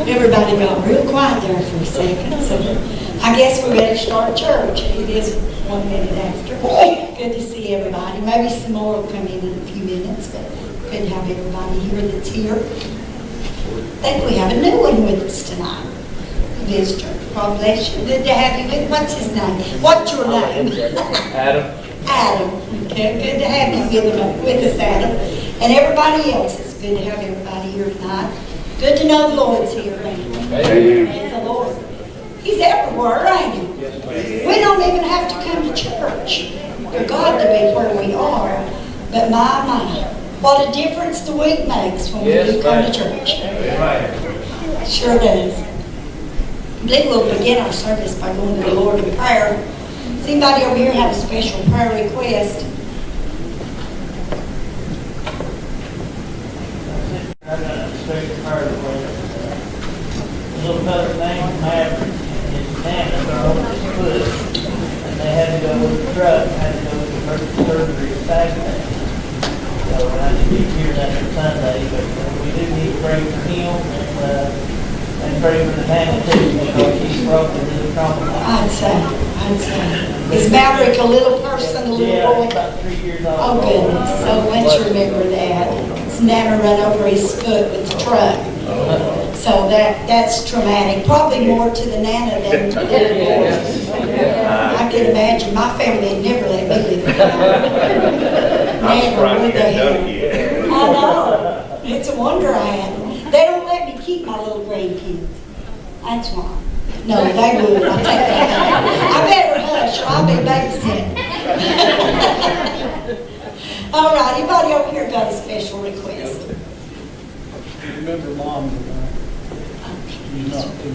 Everybody got real quiet there for a second, so I guess we better start church. It is 1 minute after. Good to see everybody. Maybe some more will come in a few minutes, but good to have everybody here that's here. I think we have a new one with us tonight. A visitor. God bless you. Good to have you with. What's his name? What's your name? Adam. Adam. Okay, good to have you with us, Adam. And everybody else, it's good to have everybody here tonight. Good to know the Lord's here, ain't he? Praise the Lord. He's everywhere, ain't he? We don't even have to come to church for God to be where we are. But my, what a difference the week makes when we do come to church. It sure does. I believe we'll begin our service by going to the Lord in prayer. Does anybody over here have a special prayer request? I got a special prayer request. A little fellow named Marty and his nana broke his foot, and they had to go with the truck, had to go with the emergency surgery Saturday. So I didn't get here that Sunday, but we do need to pray for him and pray for the nana too, because she's broken a little trauma. I'd say. Is Maverick a little person, a little boy? About 3 years old. Oh goodness, so let's remember that. His nana run over his foot with the truck. So that's traumatic. Probably more to the nana than to the little boy. I can imagine. My family had never let me live. Never would they have. I know. It's a wonder I had. They don't let me keep my little grandkids. That's why. No, they would. I'll take that. I better hush or I'll be babysitting. All right, anybody over here got a special request? Remember Mom, you're not too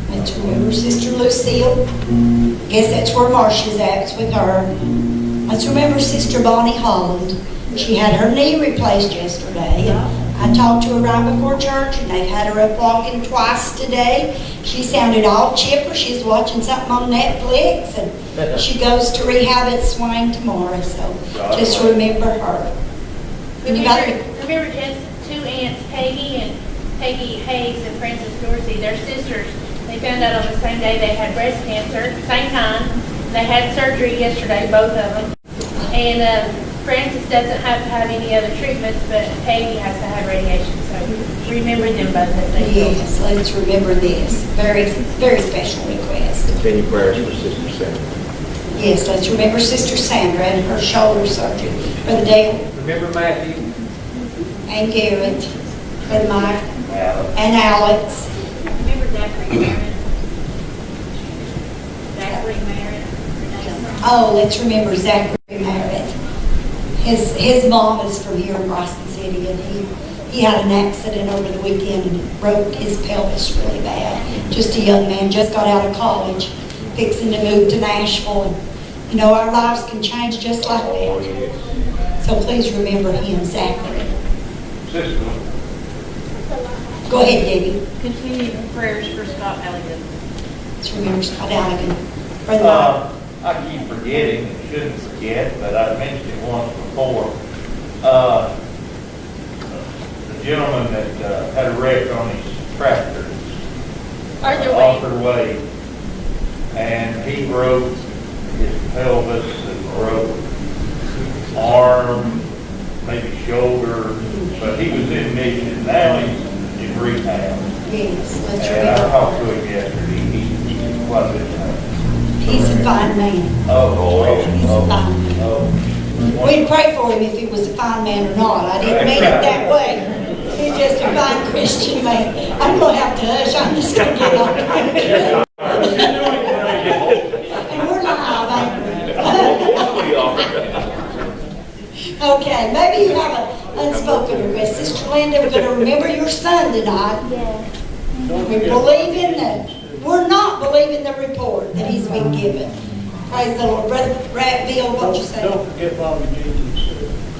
Let's remember Sister Lucille. Guess that's where Marcia's at, it's with her. Let's remember Sister Bonnie Holland. She had her knee replaced yesterday. I talked to her right before church, and they've had her up walking twice today. She sounded all chipper. She's watching something on Netflix, and she goes to rehab at Swain tomorrow, so just remember her. Remember two aunts, Peggy Hayes and Frances Dorsey. They're sisters. They found out on the same day they had breast cancer, same time. They had surgery yesterday, both of them. And Frances doesn't have to have any other treatments, but Peggy has to have radiation. So remember them both as they go. Yes, let's remember this. Very, very special request. Continue prayers for Sister Sandra. Yes, let's remember Sister Sandra and her shoulder surgery. Brother Dale Remember Matthew. and Garrett, Brother Mike and Alex. Remember Zachary Merritt? Zachary Merritt. Oh, let's remember Zachary Merritt. His mom is from here in Bryson City, and he had an accident over the weekend and broke his pelvis really bad. Just a young man, just got out of college, fixing to move to Nashville. And, you know, our lives can change just like that. So please remember him, Zachary. Sister. Go ahead, Debbie. Continue prayers for Scott Halligan. Let's remember Scott Halligan. Brother Mike. I keep forgetting, and shouldn't forget, but I mentioned it once before. The gentleman that had a wreck on his tractor, Arthur Wade, and he broke his pelvis and broke arm, maybe shoulder, but he was in mission. Now he's in rehab. Yes, let's And I remember. talked to him yesterday. He's quite a bit tired. He's a fine man. He's He's a fine man. We'd pray for him if he was a fine man or not. I didn't mean it that way. He's just a fine Christian man. I'm going to have to hush. I'm just going to get on. And we're live, ain't we? Okay, maybe you have an unspoken request. Sister Linda, we're going to remember your son tonight. We're not believing the report that he's been given. Praise the Lord. Brother Bill, what'd you say? Don't forget Bobby Jenkins.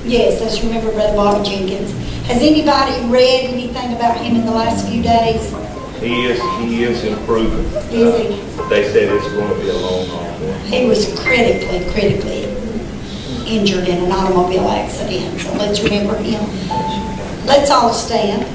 Yes, let's remember Brother Bobby Jenkins. Has anybody read anything about him in the last few days? He is improving. Is he? They said it's going to be a long haul for him. He was critically injured in an automobile accident. So let's remember him. Let's all stand.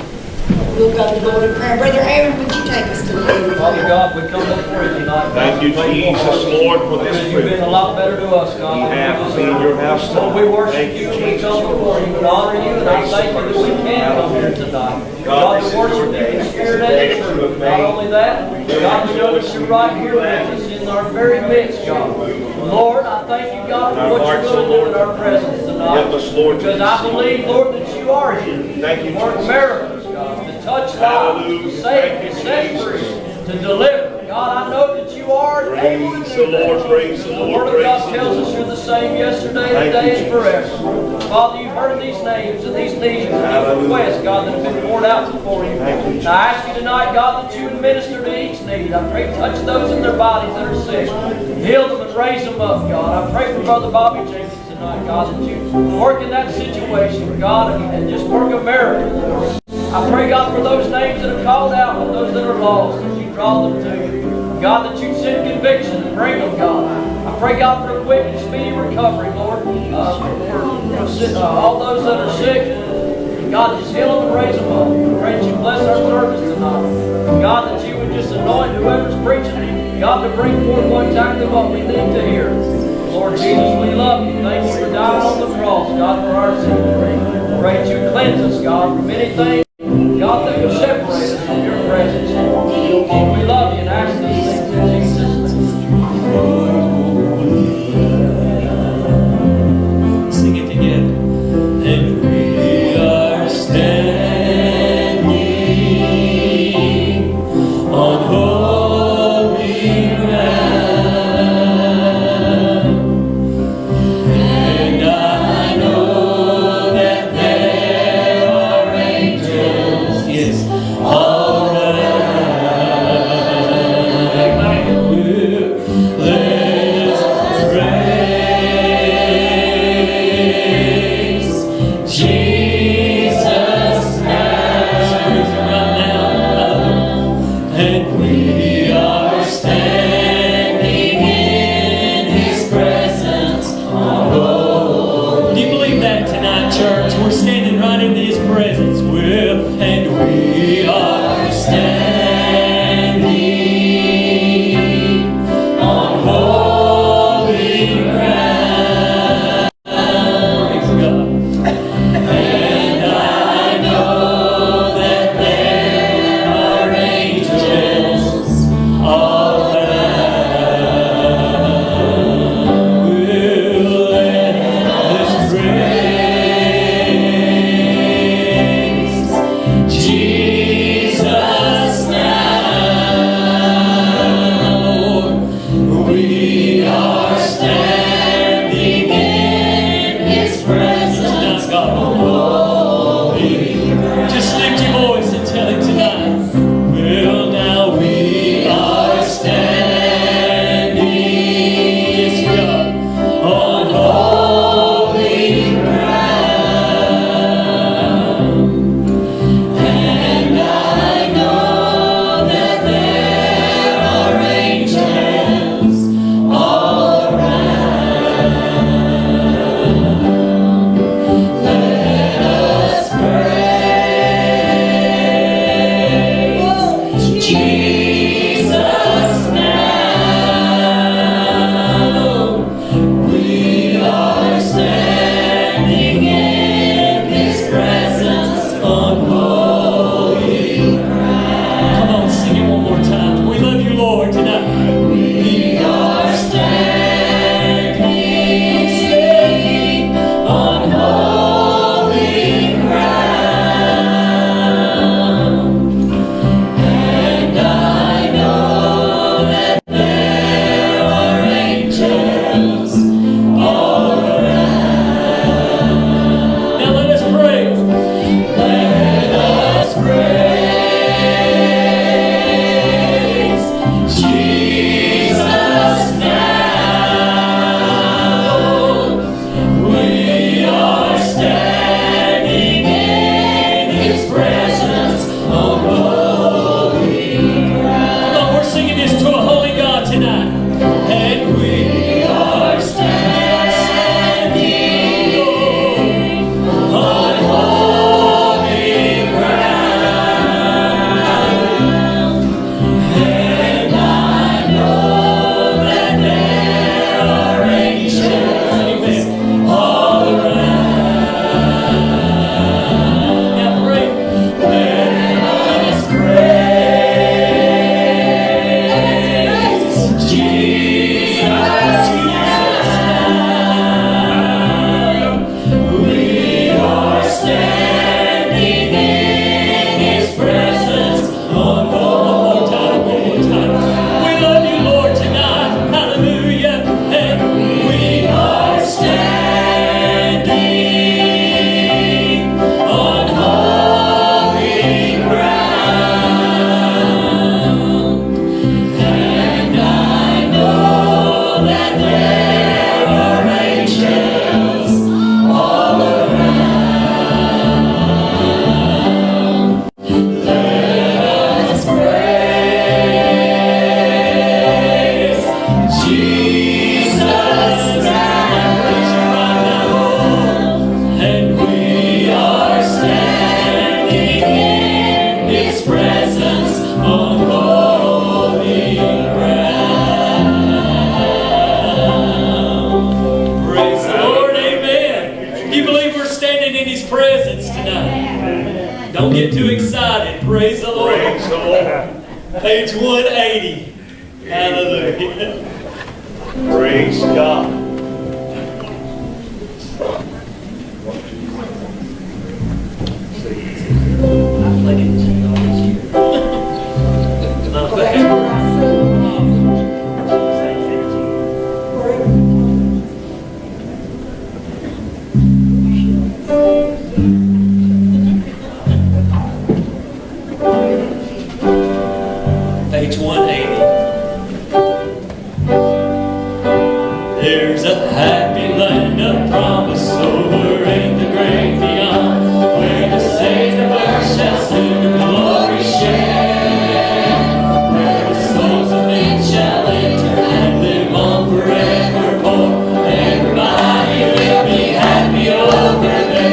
We'll go to the Lord in prayer. Brother Aaron, would you take us to the Lord in Father prayer? God, we come before you tonight. Thank you, Jesus, Lord, for this Because you've been a privilege. lot better to us, God. We have seen your house Lord, we tonight. worship Thank you you, and we Jesus. come before you and honor you, and I thank you that we can come here tonight. God, this to is worship your you day. in spirit and in truth. Not only that, God, we know that you're right here with us in our very midst, God. Lord, I thank you, God, for what you're going to do in our presence tonight. Help us, Lord, to Because I receive. believe, Lord, that you are here. Thank you, To work Jesus. miracles, God, to touch lives, Hallelujah. to save, Thank to you, set free, to deliver. God, I know that you are able to Praise do the Lord, that. praise the The Lord, Word of praise God the tells us Lord. you're the same yesterday, Thank today, you, and forever. Jesus. Father, you've heard these names and these needs and these Hallelujah. requests, God, that have been poured out before you. Thank you, And I ask you tonight, God, that you would minister to each need. I pray touch those in their bodies that are sick. Heal them and raise them up, God. I pray for Brother Bobby Jenkins tonight, God, that you work in that situation, God, and just work a miracle, Lord. I pray, God, for those names that are called out and those that are lost, that you draw them to you. God, that you send conviction and bring them, God. I pray, God, for a quick and speedy recovery, Lord, for all those that are sick. God, just heal them and raise them up. I pray that you bless our service tonight. God, that you would just anoint whoever's preaching, God, to bring forth exactly what we need to hear. Lord Jesus, we love you. Thank you for dying on the cross, God, for our sins. Pray that you cleanse us, God, from anything, God, that would separate us from your presence. Lord, we love you and ask these things in Jesus' name. Sing it together. And we are standing on holy ground. And I know that there are angels, yes, all around. Let us praise Jesus as right now, and we are standing in His presence. Oh, do you believe that tonight, church? We're standing right in His presence. We're Don't get too excited. Praise the Lord. Praise the Lord. Page 180. Hallelujah. Praise God. I played it all this year. Not bad. Page 180. There's a happy land of promise over in the great beyond, where the saints of earth shall soon in glory share, where the souls of men shall enter and live on forevermore. Everybody will be happy over there.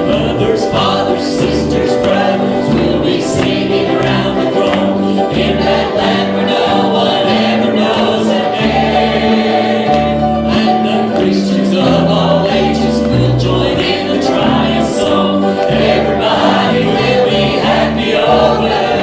Mothers, fathers, sisters, brothers will be singing around the throne in that land where no one ever knows a name. And the Christians of all ages will join in the triumph song. Everybody will be happy over there.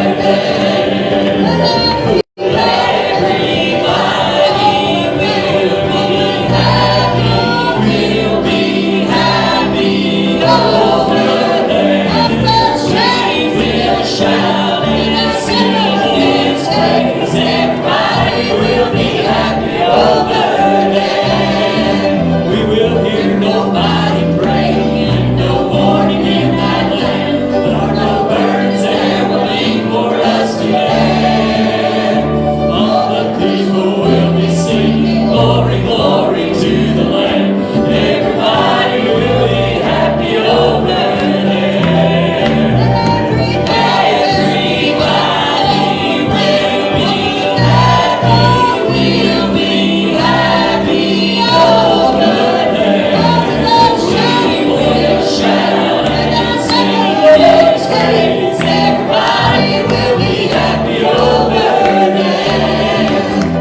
We will hear nobody praying and no warning in that land. Lord, no burdens there will be for us to bear. All the people will be singing glory, glory to the Lamb. Everybody will be happy over there.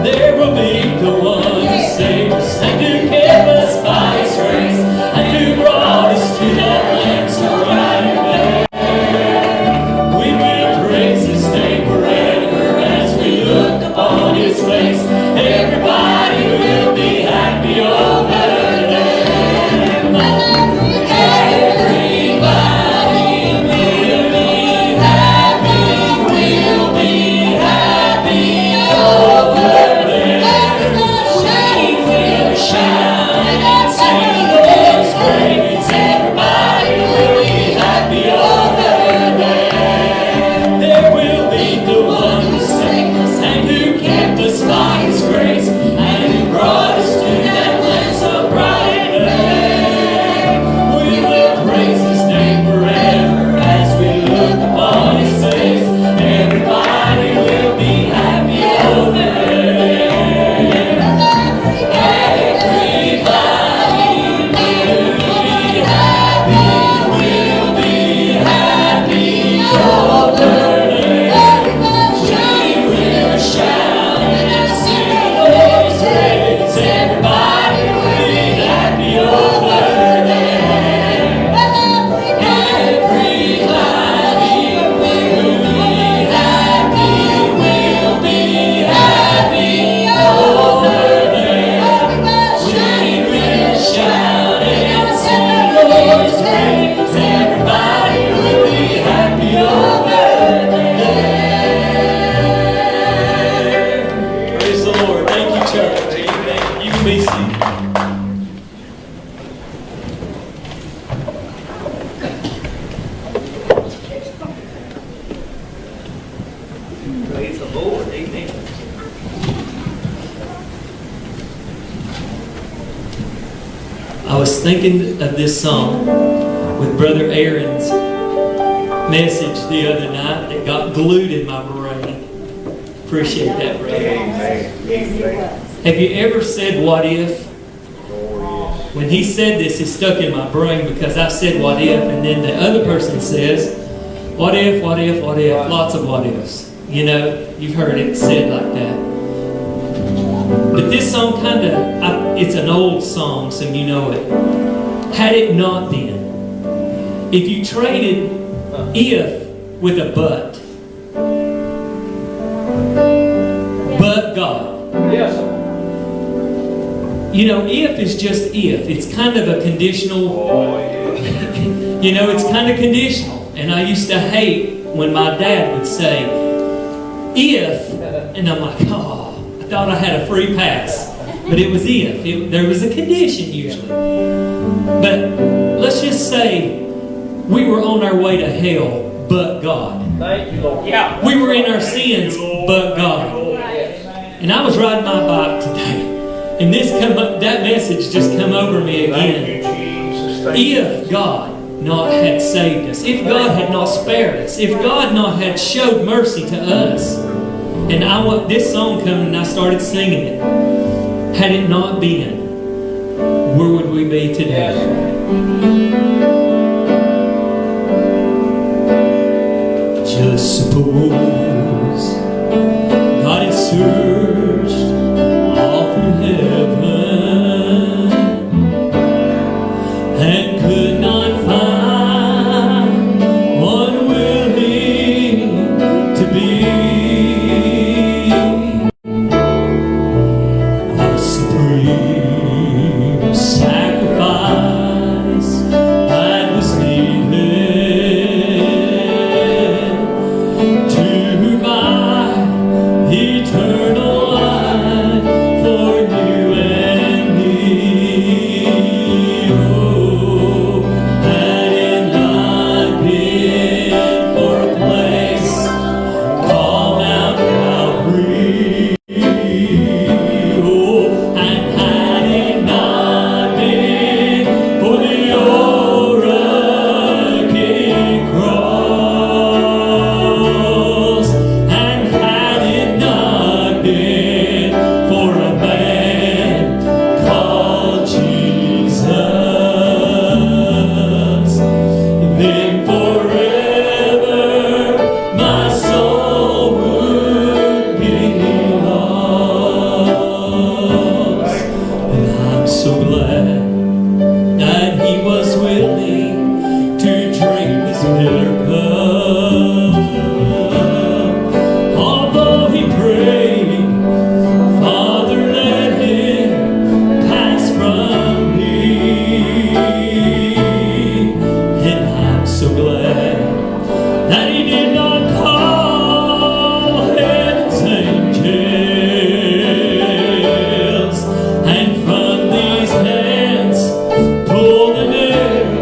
There will be the one who saved us and who kept us by His grace and who brought us to that land so bright and fair. We will praise His name forever as we look upon His face. Everybody will be happy over there. There will be the one who saved us and who kept us by His grace and who brought us to that land so bright and fair. We will praise His name forever as we look upon His face. Everybody will be happy over there. Praise the Lord. Thank you, church. Amen. You can be seated. Praise the Lord. Amen. I was thinking of this song with Brother Aaron's message the other night that got glued in my brain. Appreciate that, brother. Amen. Yes, it was. Have you ever said what if? when he said this, it stuck in my brain because I've said what if, and then the other person says, what if, what if, what if, lots of what ifs. You know, you've heard it said like that. But this song kind of, it's an old song, so you know it. Had it not been. If you traded if with a but God. Yes. You know, if is just if. It's kind of a conditional, you know, it's kind of conditional. And I used to hate when my dad would say, if, and I'm like, oh, I thought I had a free pass. But it was if. There was a condition usually. But let's just say we were on our way to hell, but God. Thank you, Lord. Yeah. We were in our sins, but God. And I was riding my bike today, and that message just come over me again. If God not had saved us, if God had not spared us, if God not had showed mercy to us, and this song coming, and I started singing it. Had it not been, where would we be today? Just suppose God had searched all through heaven and could not find one willing to be a supreme sacrifice that was needed to buy eternal life for you and me. Oh, had it not been for a place called Mount Calvary, oh, and had it not been for the old rugged cross, and had it not been for a man called Jesus, then forever my soul would be lost. And I'm so glad that he was willing to drink this bitter cup. Although he prayed, Father, let him pass from me. And I'm so glad that he did not call heaven's angels, and from these hands pull the nail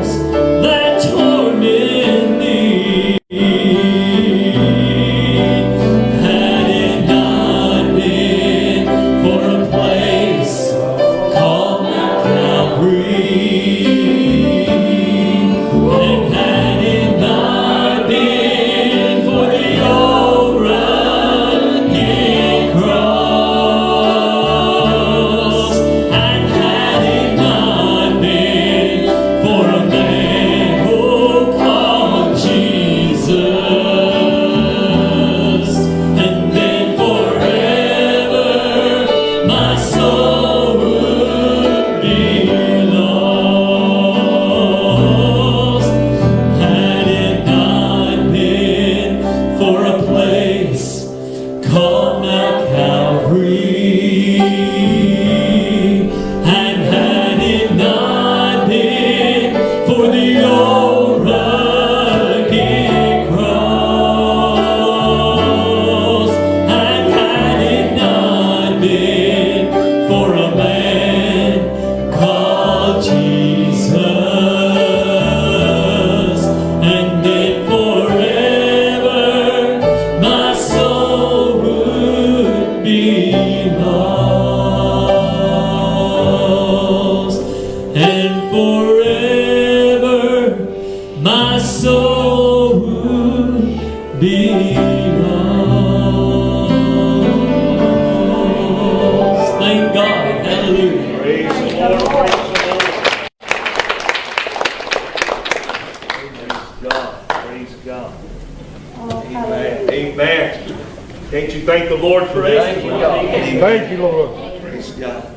Can't you thank the Lord for this? Thank you, God. Thank you, Lord. Praise God.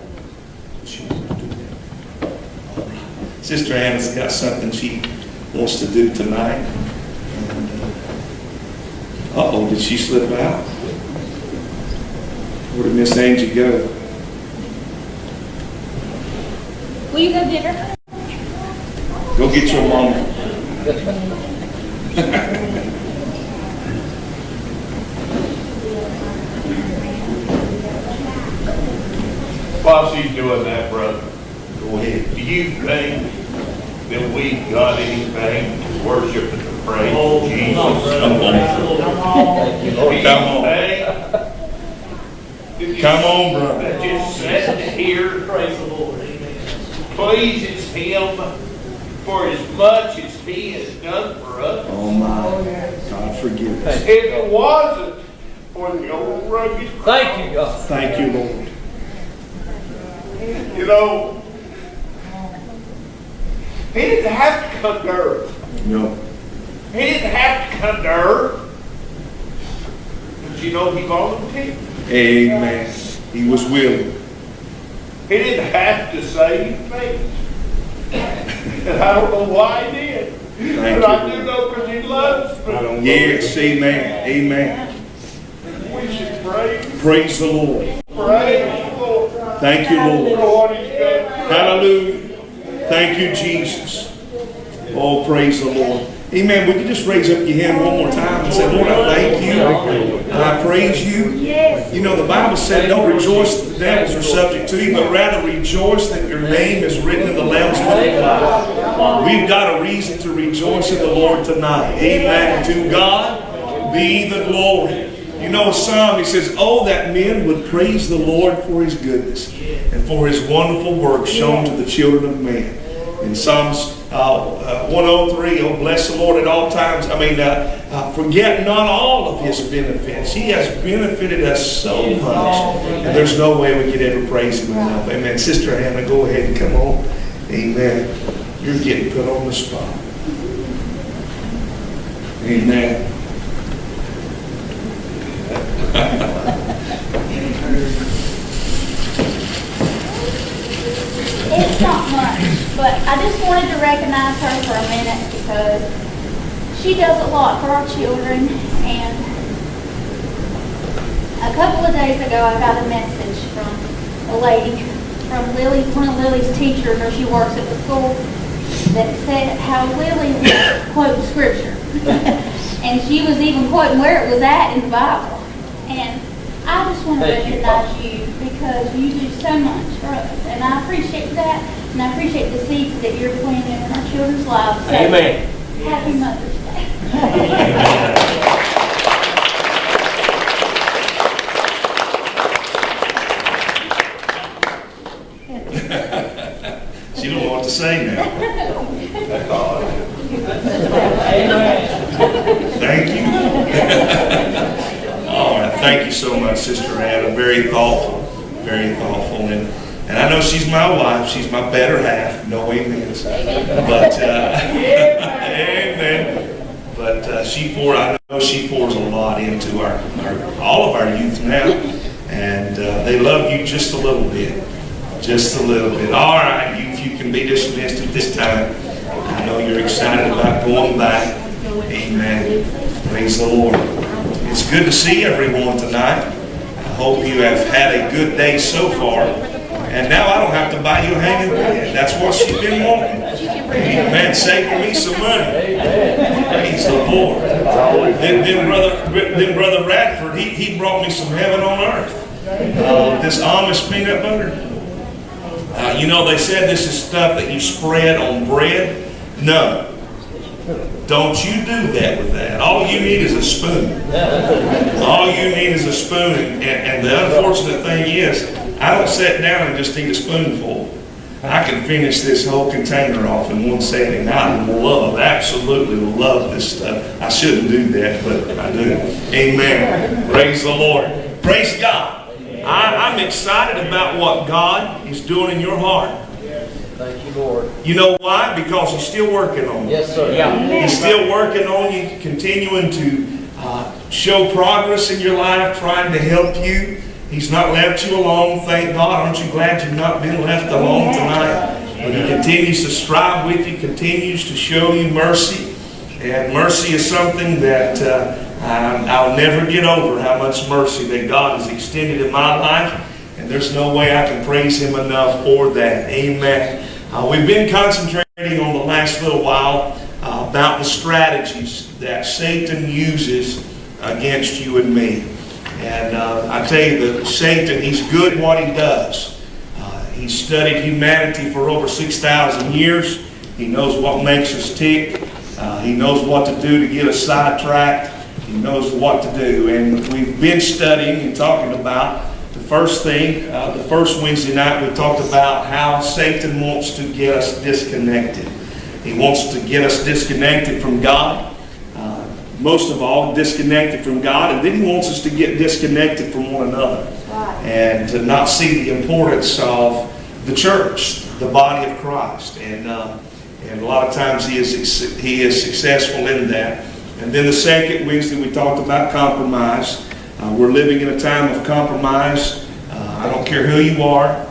Sister Anna's got something she wants to do tonight. Uh-oh, did she slip out? Where did Miss Angie go? Will you go get her? Go get your mama. While she's doing that, brother, Go ahead. do you think that we got anything to worship and to praise Jesus? Come on. Thank you, Lord. Come on. Come on, brother. That just sitting here Praise the Lord. Amen. pleases Him for as much as He has done for us. Oh my. God forgive us. If it wasn't for the old rugged cross, Thank you, God. Thank you, Lord. you know, He didn't have to come to earth. No. He didn't have to come to earth. But you know, He volunteered. Amen. He was willing. He didn't have to save me. And I don't know why He did. Thank But I you. do know because He loves me. Yes, amen. Amen. We should praise, Praise the Lord. praise the Lord Thank you, Lord. for what He's done. Hallelujah. Thank you, Jesus. Oh, praise the Lord. Amen. Would you just raise up your hand one more time and say, Lord, I thank you. And I praise you. You know, the Bible said, don't rejoice that the devils are subject to you, but rather rejoice that your name is written in the Lamb's Book of Life. We've got a reason to rejoice in the Lord tonight. Amen. To God be the glory. You know a song, it says, oh, that men would praise the Lord for His goodness and for His wonderful work shown to the children of men. In Psalms 103, oh, bless the Lord at all times. Forget not all of His benefits. He has benefited us so much. And there's no way we could ever praise Him enough. Amen. Sister Hannah, go ahead and come on. Amen. You're getting put on the spot. Amen. It's not much, but I just wanted to recognize her for a minute because she does a lot for our children. And a couple of days ago, I got a message from a lady, from Lily, one of Lily's teachers, where she works at the school, that said how Lily would quote scripture. And she was even quoting where it was at in the Bible. And I just want to recognize you because you do so much for us. And I appreciate that. And I appreciate the seeds that you're planting in our children's lives. So, Amen. Happy Mother's Day. She don't know what to say now. That's all I do. Thank you. All right. Thank you so much, Sister Hannah. Very thoughtful. Very thoughtful. And I know she's my wife. She's my better half. No amens. But, amen. But I know she pours a lot into all of our youth now. And they love you just a little bit. Just a little bit. All right, youth, you can be dismissed at this time. I know you're excited about going back. Amen. Praise the Lord. It's good to see everyone tonight. I hope you have had a good day so far. And now I don't have to buy you a hanging bed. That's what she's been wanting. Amen. Saving me some money. Praise the Lord. Then Brother Radford, he brought me some heaven on earth. This Amish peanut butter. They said this is stuff that you spread on bread. No. Don't you do that with that. All you need is a spoon. All you need is a spoon. And the unfortunate thing is, I don't sit down and just eat a spoonful. I can finish this whole container off in one setting. I absolutely love this stuff. I shouldn't do that, but I do. Amen. Praise the Lord. Praise God. I'm excited about what God is doing in your heart. Thank you, Lord. You know why? Because He's still working on you. Yes, sir. Yeah. He's still working on you, continuing to show progress in your life, trying to help you. He's not left you alone, thank God. Aren't you glad you've not been left alone tonight? But He continues to strive with you, continues to show you mercy. And mercy is something that I'll never get over, how much mercy that God has extended in my life. And there's no way I can praise Him enough for that. Amen. We've been concentrating on the last little while about the strategies that Satan uses against you and me. And I tell you that Satan, he's good at what he does. He's studied humanity for over 6,000 years. He knows what makes us tick. He knows what to do to get us sidetracked. He knows what to do. And we've been studying and talking about the first thing. The first Wednesday night we talked about how Satan wants to get us disconnected. He wants to get us disconnected from God. Most of all, disconnected from God. And then he wants us to get disconnected from one another. And to not see the importance of the church, the body of Christ. And a lot of times he is successful in that. And then the second Wednesday we talked about compromise. We're living in a time of compromise. I don't care who you are.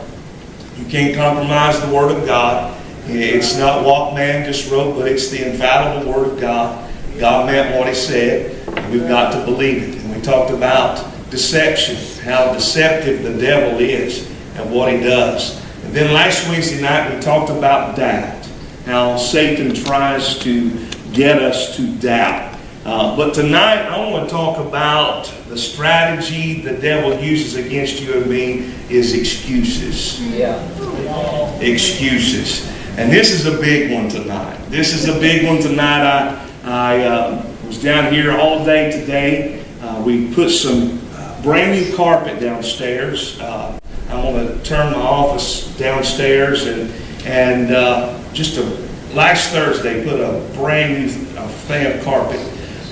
You can't compromise the Word of God. It's not what man just wrote, but it's the infallible Word of God. God meant what He said. We've got to believe it. And we talked about deception, how deceptive the devil is and what he does. And then last Wednesday night we talked about doubt, how Satan tries to get us to doubt. But tonight I want to talk about the strategy the devil uses against you and me is excuses. Excuses. And this is a big one tonight. This is a big one tonight. I was down here all day today. We put some brand new carpet downstairs. I'm going to turn my office downstairs and just last Thursday put a brand new fan carpet.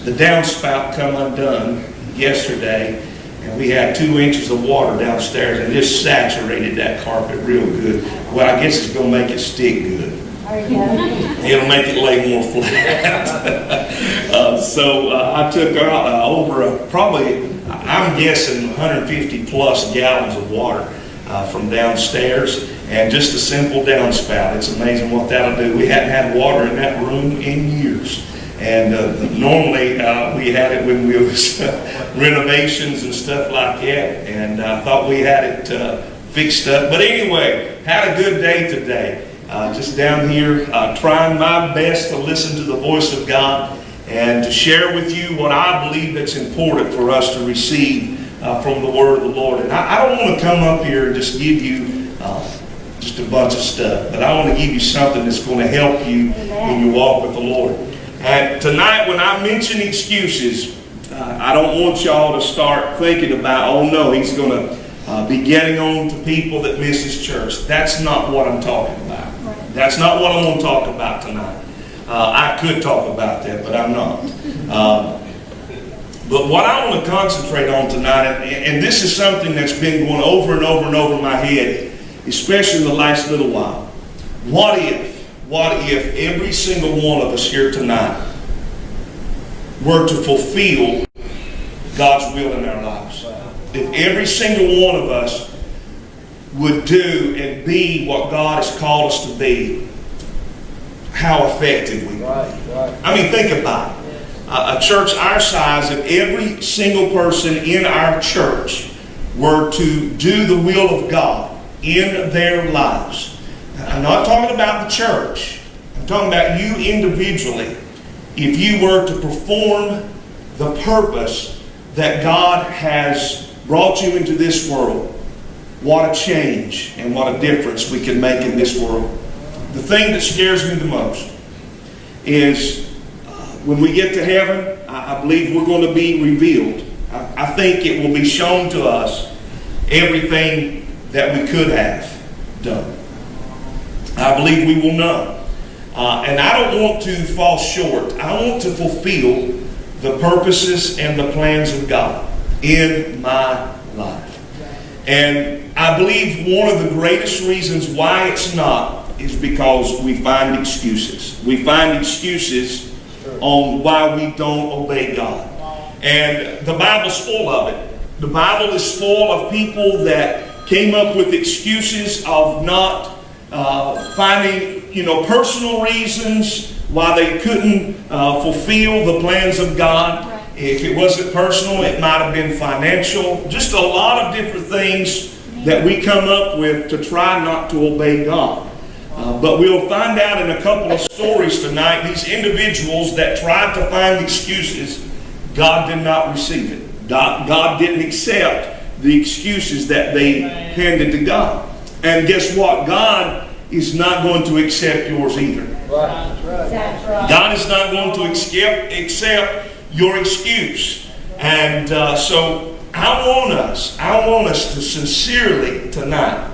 The downspout come undone yesterday, and we had 2 inches of water downstairs and just saturated that carpet real good. Well, I guess it's going to make it stick good. It'll make it lay more flat. So I took over probably, I'm guessing 150 plus gallons of water from downstairs, and just a simple downspout. It's amazing what that'll do. We hadn't had water in that room in years. And normally we had it when we was renovations and stuff like that, and I thought we had it fixed up. But anyway, had a good day today. Just down here trying my best to listen to the voice of God and to share with you what I believe that's important for us to receive from the Word of the Lord. And I don't want to come up here and just give you just a bunch of stuff, but I want to give you something that's going to help you in your walk with the Lord. And tonight when I mention excuses, I don't want y'all to start thinking about, oh no, he's going to be getting on to people that miss his church. That's not what I'm talking about. That's not what I want to talk about tonight. I could talk about that, but I'm not. But what I want to concentrate on tonight, and this is something that's been going over and over and over my head, especially in the last little while. What if every single one of us here tonight were to fulfill God's will in our lives? If every single one of us would do and be what God has called us to be, how effective we would. I mean, think about it. A church our size, if every single person in our church were to do the will of God in their lives. I'm not talking about the church. I'm talking about you individually. If you were to perform the purpose that God has brought you into this world, what a change and what a difference we can make in this world. The thing that scares me the most is when we get to heaven, I believe we're going to be revealed. I think it will be shown to us everything that we could have done. I believe we will know. And I don't want to fall short. I want to fulfill the purposes and the plans of God in my life. And I believe one of the greatest reasons why it's not is because we find excuses. We find excuses on why we don't obey God. And the Bible's full of it. The Bible is full of people that came up with excuses of not finding, personal reasons why they couldn't fulfill the plans of God. If it wasn't personal, it might have been financial. Just a lot of different things that we come up with to try not to obey God. But we'll find out in a couple of stories tonight, these individuals that tried to find excuses, God did not receive it. God didn't accept the excuses that they handed to God. And guess what? God is not going to accept yours either. God is not going to accept your excuse. And so I want us to sincerely tonight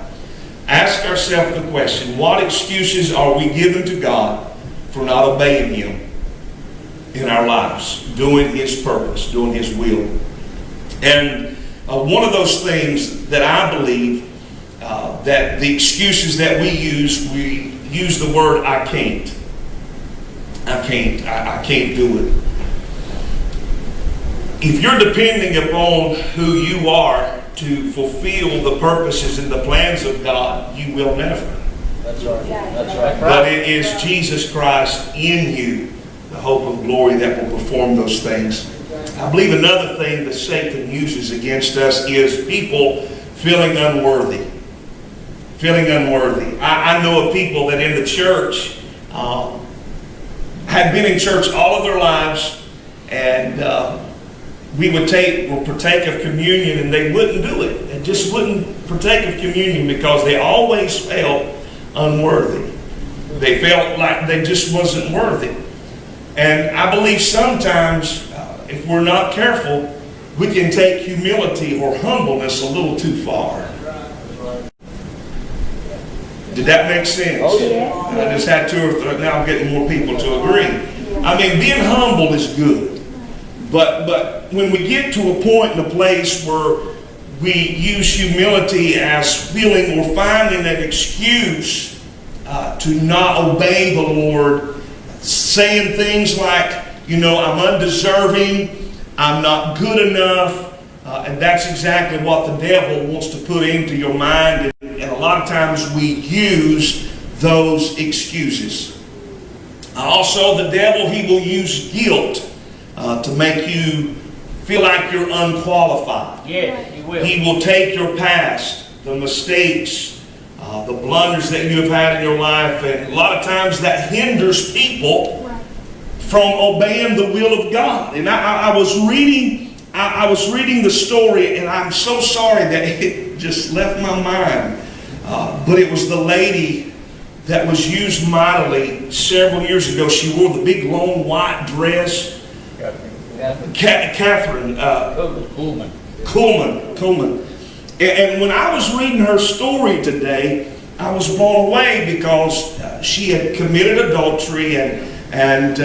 ask ourselves the question, what excuses are we giving to God for not obeying Him in our lives, doing His purpose, doing His will? And one of those things that I believe that the excuses that we use the word I can't. I can't do it. If you're depending upon who you are to fulfill the purposes and the plans of God, you will never. That's right. That's right. But it is Jesus Christ in you, the hope of glory, that will perform those things. I believe another thing that Satan uses against us is people feeling unworthy. Feeling unworthy. I know of people that in the church had been in church all of their lives, and we would partake of communion, and they wouldn't do it. They just wouldn't partake of communion because they always felt unworthy. They felt like they just wasn't worthy. And I believe sometimes, if we're not careful, we can take humility or humbleness a little too far. Did that make sense? Oh, yeah. I just had two or three. Now I'm getting more people to agree. I mean, being humble is good. But when we get to a point in a place where we use humility as feeling or finding an excuse to not obey the Lord, saying things like, I'm undeserving, I'm not good enough, and that's exactly what the devil wants to put into your mind. And a lot of times we use those excuses. Also, the devil, he will use guilt to make you feel like you're unqualified. Yes, he will. He will take your past, the mistakes, the blunders that you have had in your life, and a lot of times that hinders people from obeying the will of God. And I was reading the story, and I'm so sorry that it just left my mind. But it was the lady that was used mightily several years ago. She wore the big long white dress. Catherine Kuhlman. And when I was reading her story today, I was blown away because she had committed adultery, and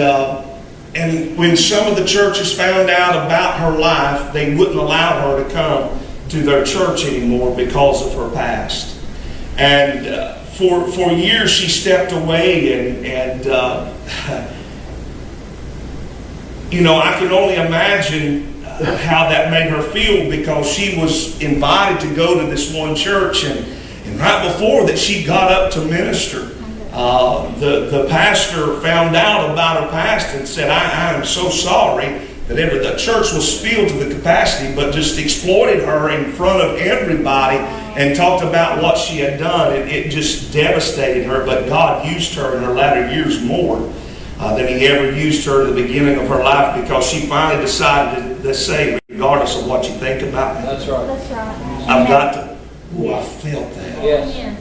when some of the churches found out about her life, they wouldn't allow her to come to their church anymore because of her past. And for years she stepped away, and I can only imagine how that made her feel, because she was invited to go to this one church, and right before that she got up to minister, the pastor found out about her past and said, I am so sorry that the church was filled to the capacity, but just exploited her in front of everybody and talked about what she had done. It just devastated her, but God used her in her latter years more than He ever used her at the beginning of her life, because she finally decided to say, regardless of what you think about me, That's right. That's right. I've got to. Oh, I felt that. Yes.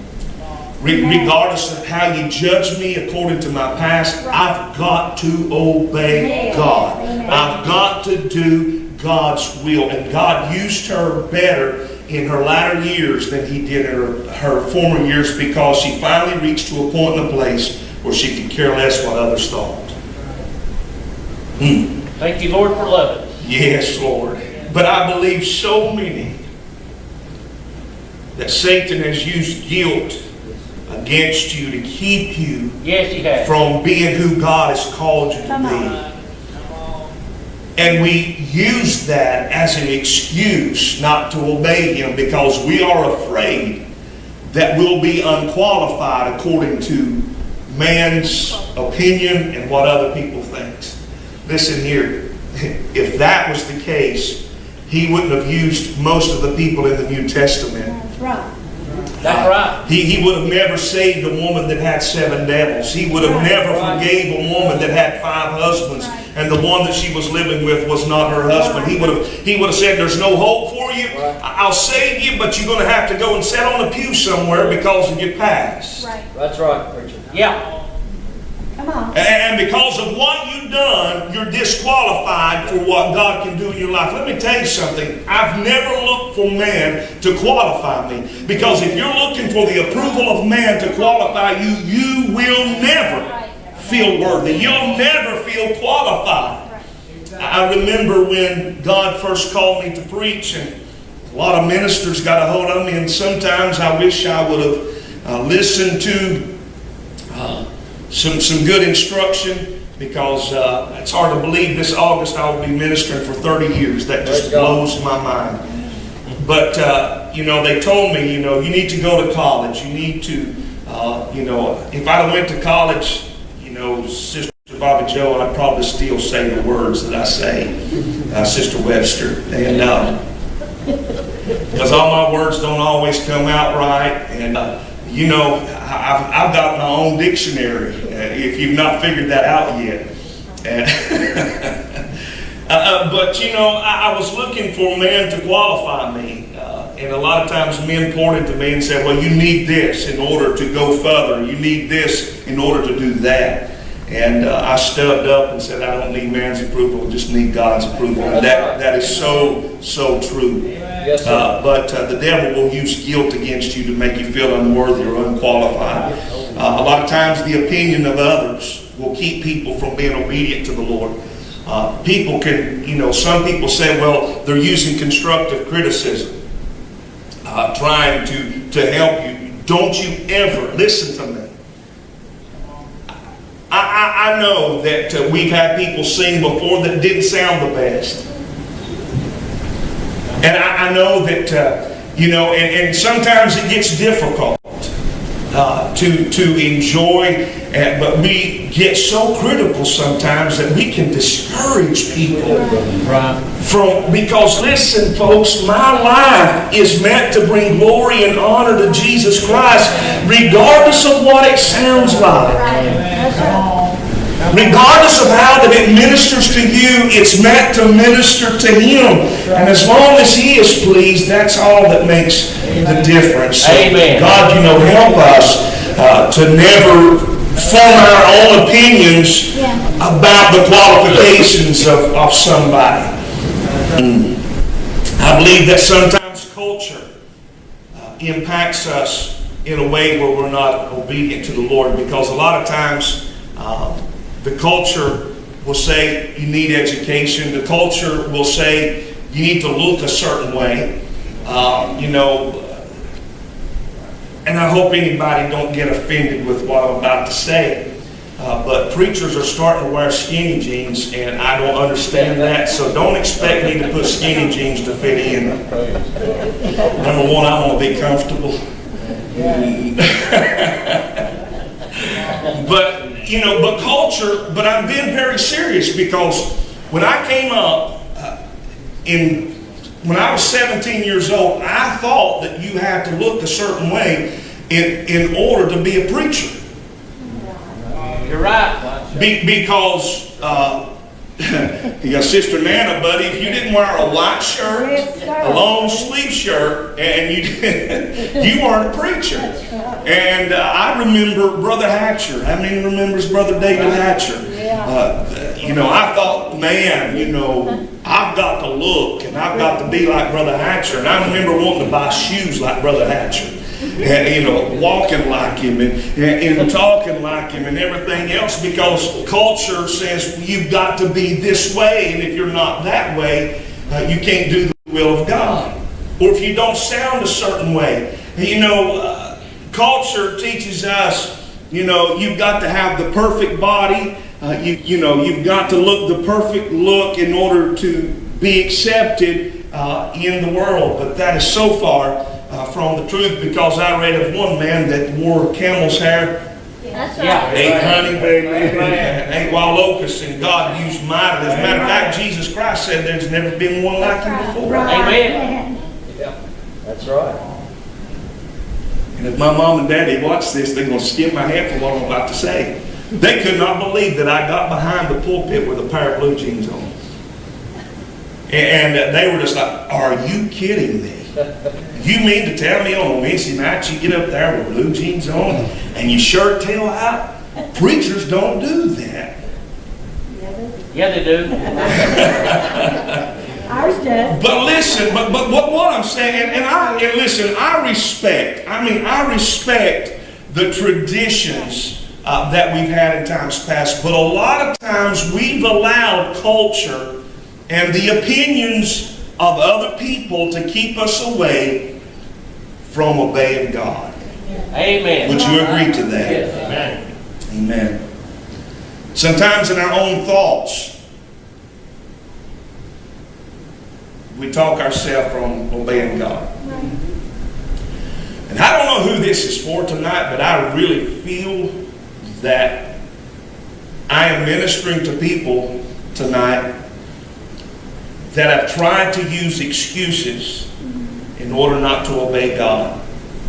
Regardless of how you judge me according to my past, I've got to obey God. I've got to do God's will. And God used her better in her latter years than He did in her former years, because she finally reached to a point and a place where she could care less what others thought. Thank you, Lord, for loving us. Yes, Lord. But I believe so many that Satan has used guilt against you to keep you Yes, He has. from being who God has called you to be. And we use that as an excuse not to obey Him because we are afraid that we'll be unqualified according to man's opinion and what other people think. Listen here, if that was the case, He wouldn't have used most of the people in the New Testament. That's right. That's right. He would have never saved a woman that had 7 devils. He would have never forgave a woman that had 5 husbands, and the one that she was living with was not her husband. He would have said, there's no hope for you. I'll save you, but you're going to have to go and sit on a pew somewhere because of your past. Right. That's right, preacher. Yeah. Come on. And because of what you've done, you're disqualified for what God can do in your life. Let me tell you something. I've never looked for man to qualify me. Because if you're looking for the approval of man to qualify you, you will never feel worthy. You'll never feel qualified. I remember when God first called me to preach, and a lot of ministers got a hold of me, and sometimes I wish I would have listened to some good instruction, because it's hard to believe this August I will be ministering for 30 years. That just blows my mind. But, they told me, you need to go to college. You need to, if I went to college, Sister Bobby Joe, I'd probably still say the words that I say, Sister Webster. And because all my words don't always come out right. And, I've got my own dictionary, if you've not figured that out yet. But, I was looking for men to qualify me. And a lot of times men pointed to me and said, well, you need this in order to go further. You need this in order to do that. And I stubbed up and said, I don't need man's approval, I just need God's approval. And that is so true. Yes, but the devil will use guilt against you to make you feel unworthy or unqualified. A lot of times the opinion of others will keep people from being obedient to the Lord. People can, some people say, well, they're using constructive criticism, trying to help you. Don't you ever, listen to me. I know that we've had people sing before that didn't sound the best. And I know that, and sometimes it gets difficult to enjoy, but we get so critical sometimes that we can discourage people because listen, folks, my life is meant to bring glory and honor to Jesus Christ, regardless of what it sounds like. Regardless of how that it ministers to you, it's meant to minister to Him. And as long as He is pleased, that's all that makes the difference. So Amen. God, help us to never form our own opinions about the qualifications of somebody. I believe that sometimes culture impacts us in a way where we're not obedient to the Lord, because a lot of times the culture will say you need education. The culture will say you need to look a certain way. And I hope anybody don't get offended with what I'm about to say. But preachers are starting to wear skinny jeans, and I don't understand that. So don't expect me to put skinny jeans to fit in. Number one, I want to be comfortable. But culture, but I'm being very serious, because when I came up, when I was 17 years old, I thought that you had to look a certain way in order to be a preacher. You're right. Because you got Sister Nana, buddy, if you didn't wear a white shirt, a long sleeve shirt, and you weren't a preacher. And I remember Brother Hatcher. How many remembers Brother David Hatcher? I thought, man, I've got to look and I've got to be like Brother Hatcher. And I remember wanting to buy shoes like Brother Hatcher. And, walking like him and talking like him and everything else, because culture says you've got to be this way, and if you're not that way, you can't do the will of God. Or if you don't sound a certain way. Culture teaches us, you've got to have the perfect body, you know, you've got to look the perfect look in order to be accepted in the world. But that is so far from the truth, because I read of one man that wore camel's hair. That's Yeah. right. Ain't honey, ain't wild locusts, and God used mightily. As a matter of fact, Jesus Christ said there's never been one like him before. Amen. Yeah, that's right. And if my mom and daddy watch this, they're going to skim my head for what I'm about to say. They could not believe that I got behind the pulpit with a pair of blue jeans on. And they were just like, are you kidding me? You mean to tell me on a Wednesday night you get up there with blue jeans on and your shirt tail out? Preachers don't do that. Yeah, they do. Ours does. But listen, but what I'm saying, and listen, I respect the traditions that we've had in times past, but a lot of times we've allowed culture and the opinions of other people to keep us away from obeying God. Amen. Would you agree to that? Yes. Amen. Amen. Sometimes in our own thoughts, we talk ourselves from obeying God. And I don't know who this is for tonight, but I really feel that I am ministering to people tonight that have tried to use excuses in order not to obey God.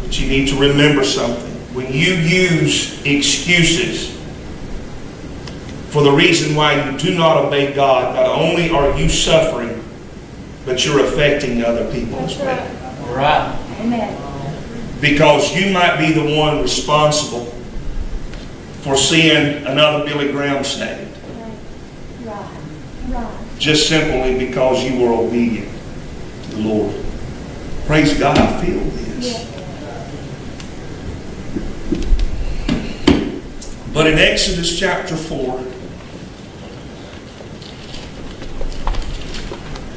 But you need to remember something. When you use excuses for the reason why you do not obey God, not only are you suffering, but you're affecting other people as well. All right. Amen. Because you might be the one responsible for seeing another Billy Graham saved. Right. Just simply because you were obedient to the Lord. Praise God, I feel this. But in Exodus chapter 4,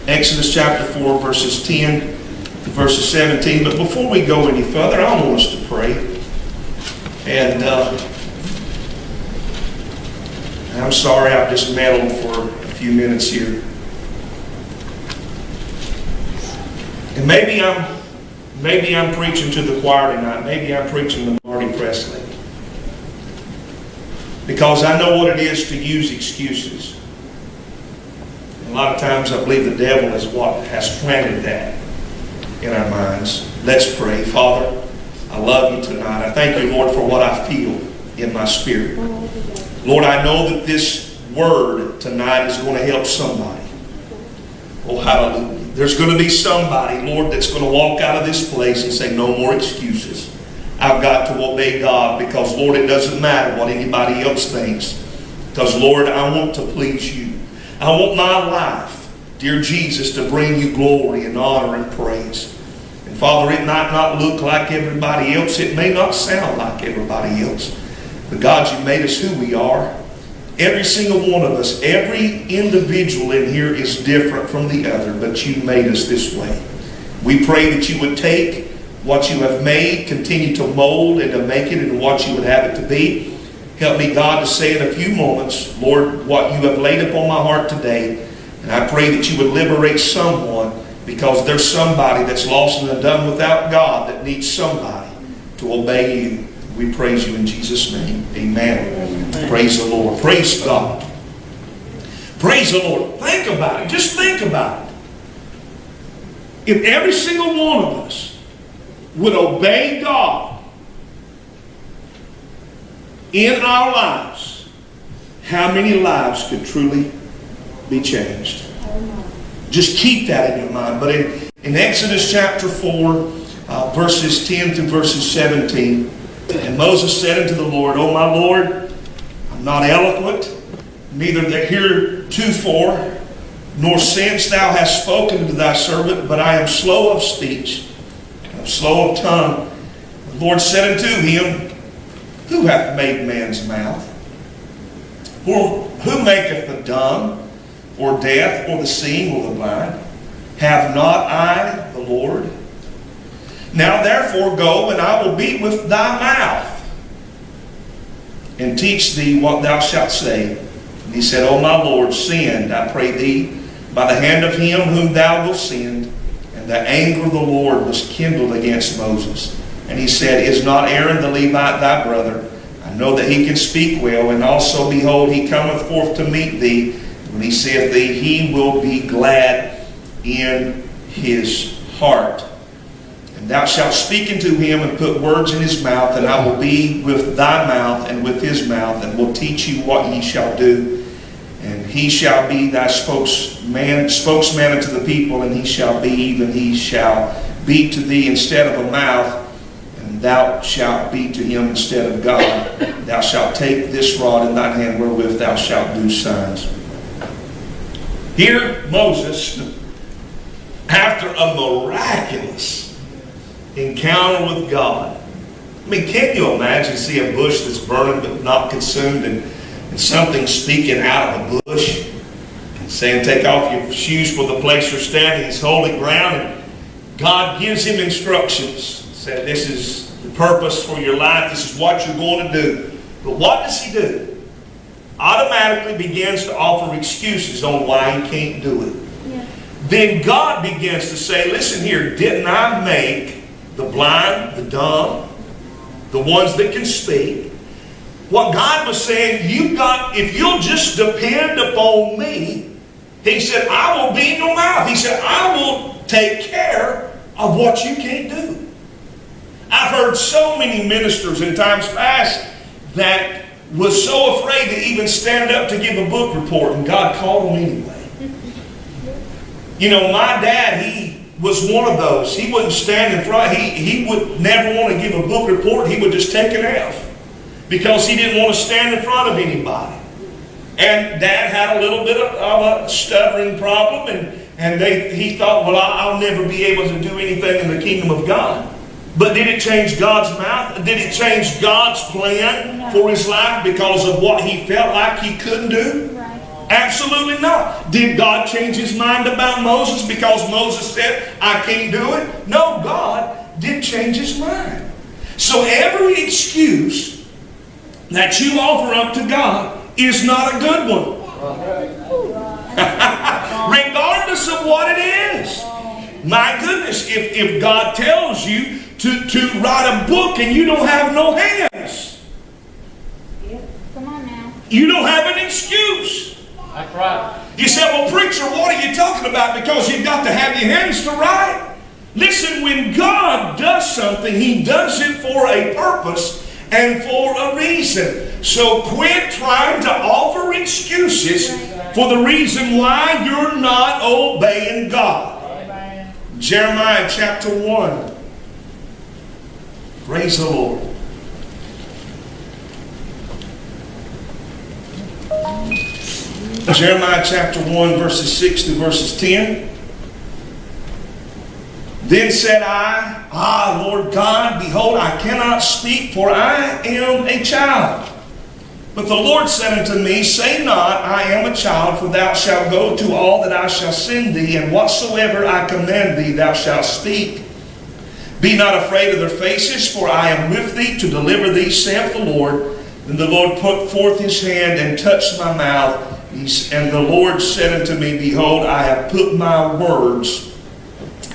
Exodus chapter 4, verses 10 to verses 17. But before we go any further, I want us to pray. And I'm sorry I've just meddled for a few minutes here. And maybe I'm preaching to the choir tonight. Maybe I'm preaching to Marty Pressley. Because I know what it is to use excuses. A lot of times I believe the devil is what has planted that in our minds. Let's pray. Father, I love you tonight. I thank you, Lord, for what I feel in my spirit. Lord, I know that this word tonight is going to help somebody. Oh, hallelujah. There's going to be somebody, Lord, that's going to walk out of this place and say, no more excuses. I've got to obey God because, Lord, it doesn't matter what anybody else thinks. Because, Lord, I want to please you. I want my life, dear Jesus, to bring you glory and honor and praise. And, Father, it might not look like everybody else. It may not sound like everybody else. But, God, you made us who we are. Every single one of us, every individual in here is different from the other, but you made us this way. We pray that you would take what you have made, continue to mold and to make it into what you would have it to be. Help me, God, to say in a few moments, Lord, what you have laid upon my heart today. And I pray that you would liberate someone, because there's somebody that's lost and undone without God that needs somebody to obey you. We praise you in Jesus' name. Amen. Praise the Lord. Praise God. Praise the Lord. Think about it. Just think about it. If every single one of us would obey God in our lives, how many lives could truly be changed? Just keep that in your mind. But in Exodus chapter 4, verses 10 to verses 17, and Moses said unto the Lord, O my Lord, I'm not eloquent, neither heretofore, nor since thou hast spoken to thy servant, but I am slow of speech, and slow of tongue. The Lord said unto him, Who hath made man's mouth? Or who maketh the dumb, or deaf, or the seeing, or the blind? Have not I the Lord? Now therefore go, and I will be with thy mouth, and teach thee what thou shalt say. And he said, O my Lord, send, I pray thee, by the hand of him whom thou wilt send. And the anger of the Lord was kindled against Moses. And he said, Is not Aaron the Levite thy brother? I know that he can speak well. And also, behold, he cometh forth to meet thee. When he saith thee, he will be glad in his heart. And thou shalt speak unto him and put words in his mouth, and I will be with thy mouth and with his mouth, and will teach you what ye shall do. And he shall be thy spokesman unto the people, and he shall be to thee instead of a mouth, and thou shalt be to him instead of God. Thou shalt take this rod in thine hand wherewith thou shalt do signs. Here Moses, after a miraculous encounter with God. I mean, can you imagine see a bush that's burning but not consumed, and something speaking out of a bush and saying, take off your shoes, for the place you're standing is holy ground. And God gives him instructions. Said, this is the purpose for your life. This is what you're going to do. But what does he do? Automatically begins to offer excuses on why he can't do it. Yeah. Then God begins to say, listen here, didn't I make the blind, the dumb, the ones that can speak? What God was saying, if you'll just depend upon me, he said, I will be in your mouth. He said, I will take care of what you can't do. I've heard so many ministers in times past that was so afraid to even stand up to give a book report, and God called them anyway. You know, my dad, he was one of those. He wouldn't stand in front. He would never want to give a book report. He would just take an F because he didn't want to stand in front of anybody. And Dad had a little bit of a stuttering problem, and he thought, well, I'll never be able to do anything in the kingdom of God. But did it change God's mouth? Did it change God's plan for his life because of what he felt like he couldn't do? Absolutely not. Did God change his mind about Moses because Moses said, I can't do it? No, God did change his mind. So every excuse that you offer up to God is not a good one. Regardless of what it is. My goodness, if God tells you to write a book and you don't have no hands. Come on now. You don't have an excuse. That's right. You say, well, preacher, what are you talking about? Because you've got to have your hands to write. Listen, when God does something, he does it for a purpose and for a reason. So quit trying to offer excuses for the reason why you're not obeying God. Amen. Jeremiah chapter 1. Praise the Lord. Jeremiah chapter 1, verses 6 through verses 10. Then said I, Lord God, behold, I cannot speak, for I am a child. But the Lord said unto me, say not, I am a child, for thou shalt go to all that I shall send thee, and whatsoever I command thee thou shalt speak. Be not afraid of their faces, for I am with thee to deliver thee, saith the Lord. Then the Lord put forth his hand and touched my mouth. And the Lord said unto me, behold, I have put my words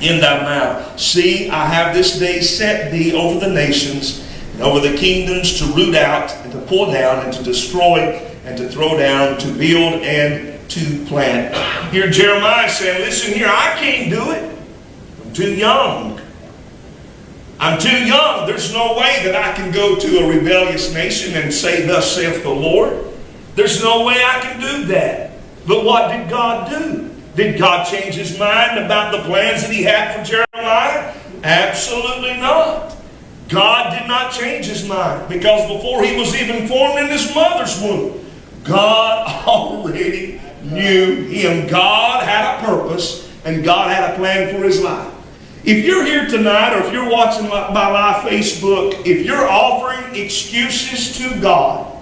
in thy mouth. See, I have this day set thee over the nations, and over the kingdoms, to root out, and to pull down, and to destroy, and to throw down, to build, and to plant. Here Jeremiah saying, listen here, I can't do it. I'm too young. I'm too young. There's no way that I can go to a rebellious nation and say, thus saith the Lord. There's no way I can do that. But what did God do? Did God change his mind about the plans that he had for Jeremiah? Absolutely not. God did not change his mind, because before he was even formed in his mother's womb, God already knew him. God had a purpose, and God had a plan for his life. If you're here tonight, or if you're watching my live Facebook, if you're offering excuses to God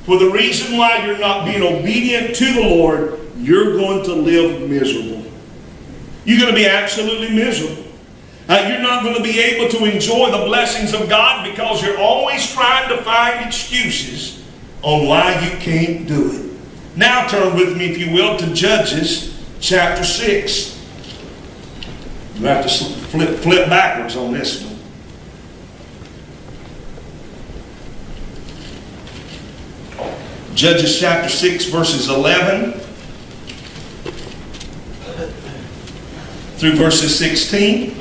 for the reason why you're not being obedient to the Lord, you're going to live miserable. You're going to be absolutely miserable. You're not going to be able to enjoy the blessings of God because you're always trying to find excuses on why you can't do it. Now turn with me, if you will, to Judges chapter 6. You have to flip backwards on this one. Judges chapter 6, verses 11 through verses 16.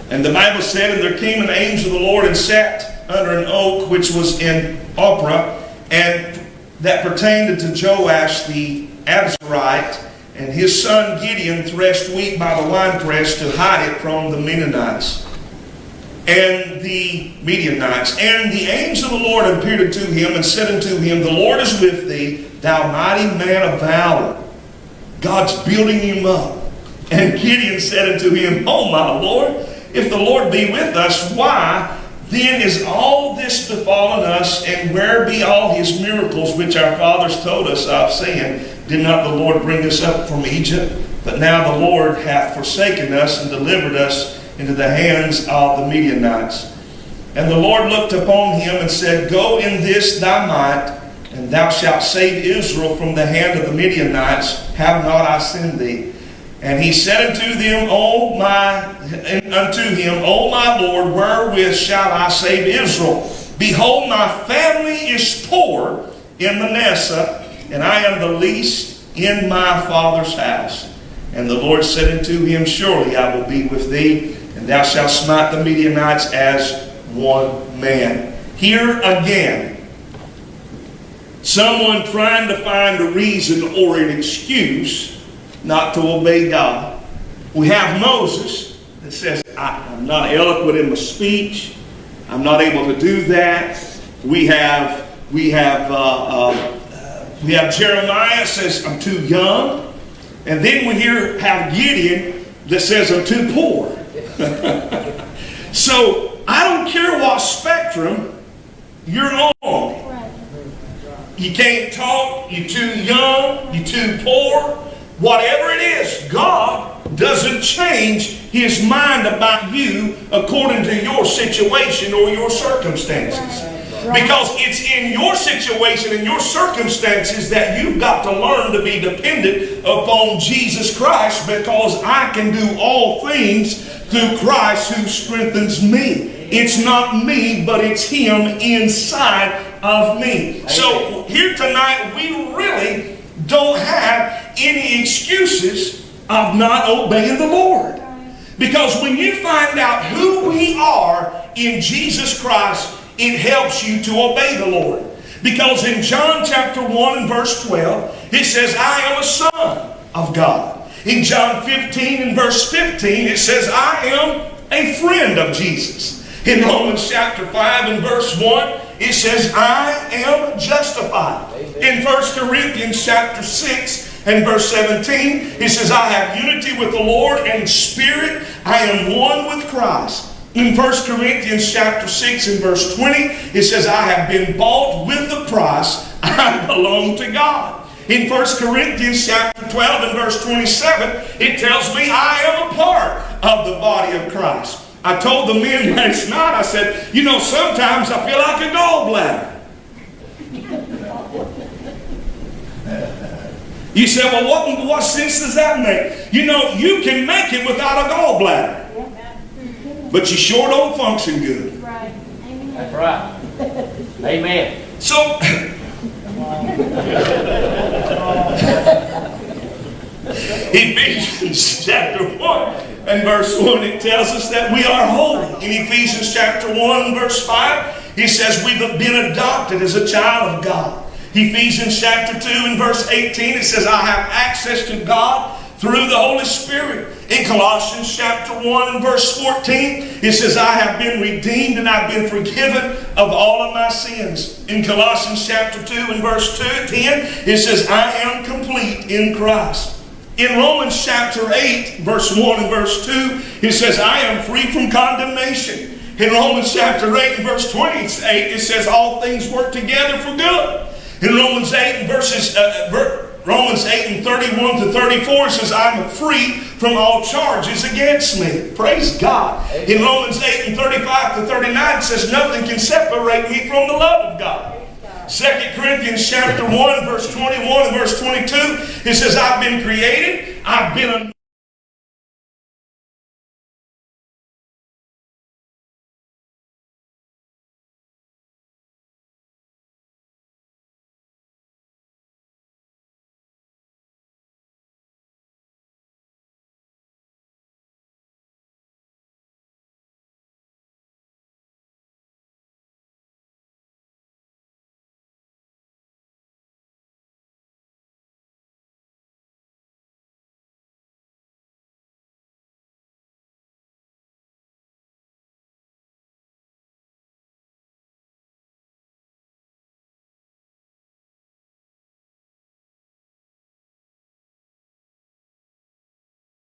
And the Bible said, "And there came an angel of the Lord and sat under an oak which was in Ophrah, and that pertained unto Joash the Abzerite, and his son Gideon threshed wheat by the winepress to hide it from the Midianites. And the angel of the Lord appeared unto him and said unto him, The Lord is with thee, thou mighty man of valor." God's building him up. And Gideon said unto him, "O my Lord, if the Lord be with us, why then is all this befallen us, and where be all his miracles which our fathers told us of, saying, Did not the Lord bring us up from Egypt? But now the Lord hath forsaken us and delivered us into the hands of the Midianites." And the Lord looked upon him and said, "Go in this thy might, and thou shalt save Israel from the hand of the Midianites. Have not I sent thee?" And he said unto them, O my Lord, wherewith shall I save Israel? Behold, my family is poor in Manasseh, and I am the least in my father's house. And the Lord said unto him, "Surely I will be with thee, and thou shalt smite the Midianites as one man." Here again, someone trying to find a reason or an excuse not to obey God. We have Moses that says, I'm not eloquent in my speech. I'm not able to do that. We have Jeremiah says, I'm too young. And then we have Gideon that says, I'm too poor. So I don't care what spectrum you're on. You can't talk, you're too young, you're too poor. Whatever it is, God doesn't change his mind about you according to your situation or your circumstances. Because it's in your situation and your circumstances that you've got to learn to be dependent upon Jesus Christ, because I can do all things through Christ who strengthens me. It's not me, but it's him inside of me. So here tonight, we really don't have any excuses of not obeying the Lord. Because when you find out who we are in Jesus Christ, it helps you to obey the Lord. Because in John chapter 1 and verse 12, it says, I am a son of God. In John 15 and verse 15, it says, I am a friend of Jesus. In Romans chapter 5 and verse 1, it says, I am justified. In 1 Corinthians chapter 6 and verse 17, it says, I have unity with the Lord and spirit. I am one with Christ. In 1 Corinthians chapter 6 and verse 20, it says, I have been bought with the price. I belong to God. In 1 Corinthians chapter 12 and verse 27, it tells me I am a part of the body of Christ. I told the men last night, I said, you know, sometimes I feel like a gallbladder. You said, well, what sense does that make? You know, you can make it without a gallbladder. But you sure don't function good. Right. Amen. That's right. Amen. So, Ephesians chapter 1 and verse 1, it tells us that we are holy. In Ephesians chapter 1 and verse 5, it says we've been adopted as a child of God. Ephesians chapter 2 and verse 18, it says I have access to God through the Holy Spirit. In Colossians chapter 1 and verse 14, it says, I have been redeemed and I've been forgiven of all of my sins. In Colossians chapter 2 and verse 10, it says, I am complete in Christ. In Romans chapter 8, verse 1 and verse 2, it says, I am free from condemnation. In Romans chapter 8 and verse 28, it says, all things work together for good. In Romans 8 and Romans 8 and 31 to 34 says, I'm free from all charges against me. Praise God. In Romans 8 and 35 to 39 it says, nothing can separate me from the love of God. 2 Corinthians chapter 1, verse 21 and verse 22, it says, I've been created, I've been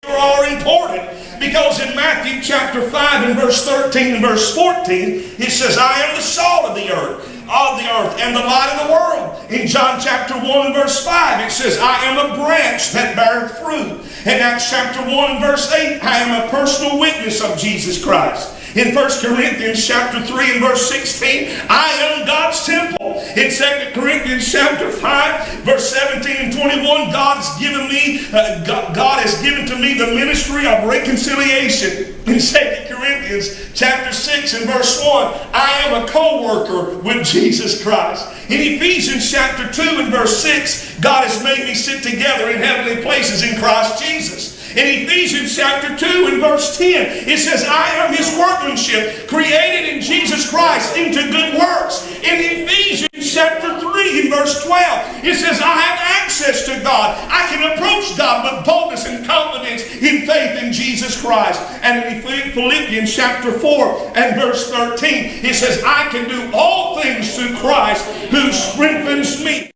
are important, because in Matthew chapter 5 and verse 13 and verse 14 it says, I am the salt of the earth and the light of the world. In John chapter 1 and verse 5 it says, I am a branch that beareth fruit. In Acts chapter 1 and verse 8, I am a personal witness of Jesus Christ. In 1 Corinthians chapter 3 and verse 16, I am God's temple. In 2 Corinthians chapter 5, verse 17 and 21, God has given to me the ministry of reconciliation. In 2 Corinthians chapter 6 and verse 1, I am a co-worker with Jesus Christ. In Ephesians chapter 2 and verse 6, God has made me sit together in heavenly places in Christ Jesus. In Ephesians chapter 2 and verse 10, it says, I am His workmanship, created in Jesus Christ into good works. In Ephesians chapter 3 and verse 12, it says, I have access to God. I can approach God with boldness and confidence in faith in Jesus Christ. And in Philippians chapter 4 and verse 13, it says, I can do all things through Christ who strengthens me.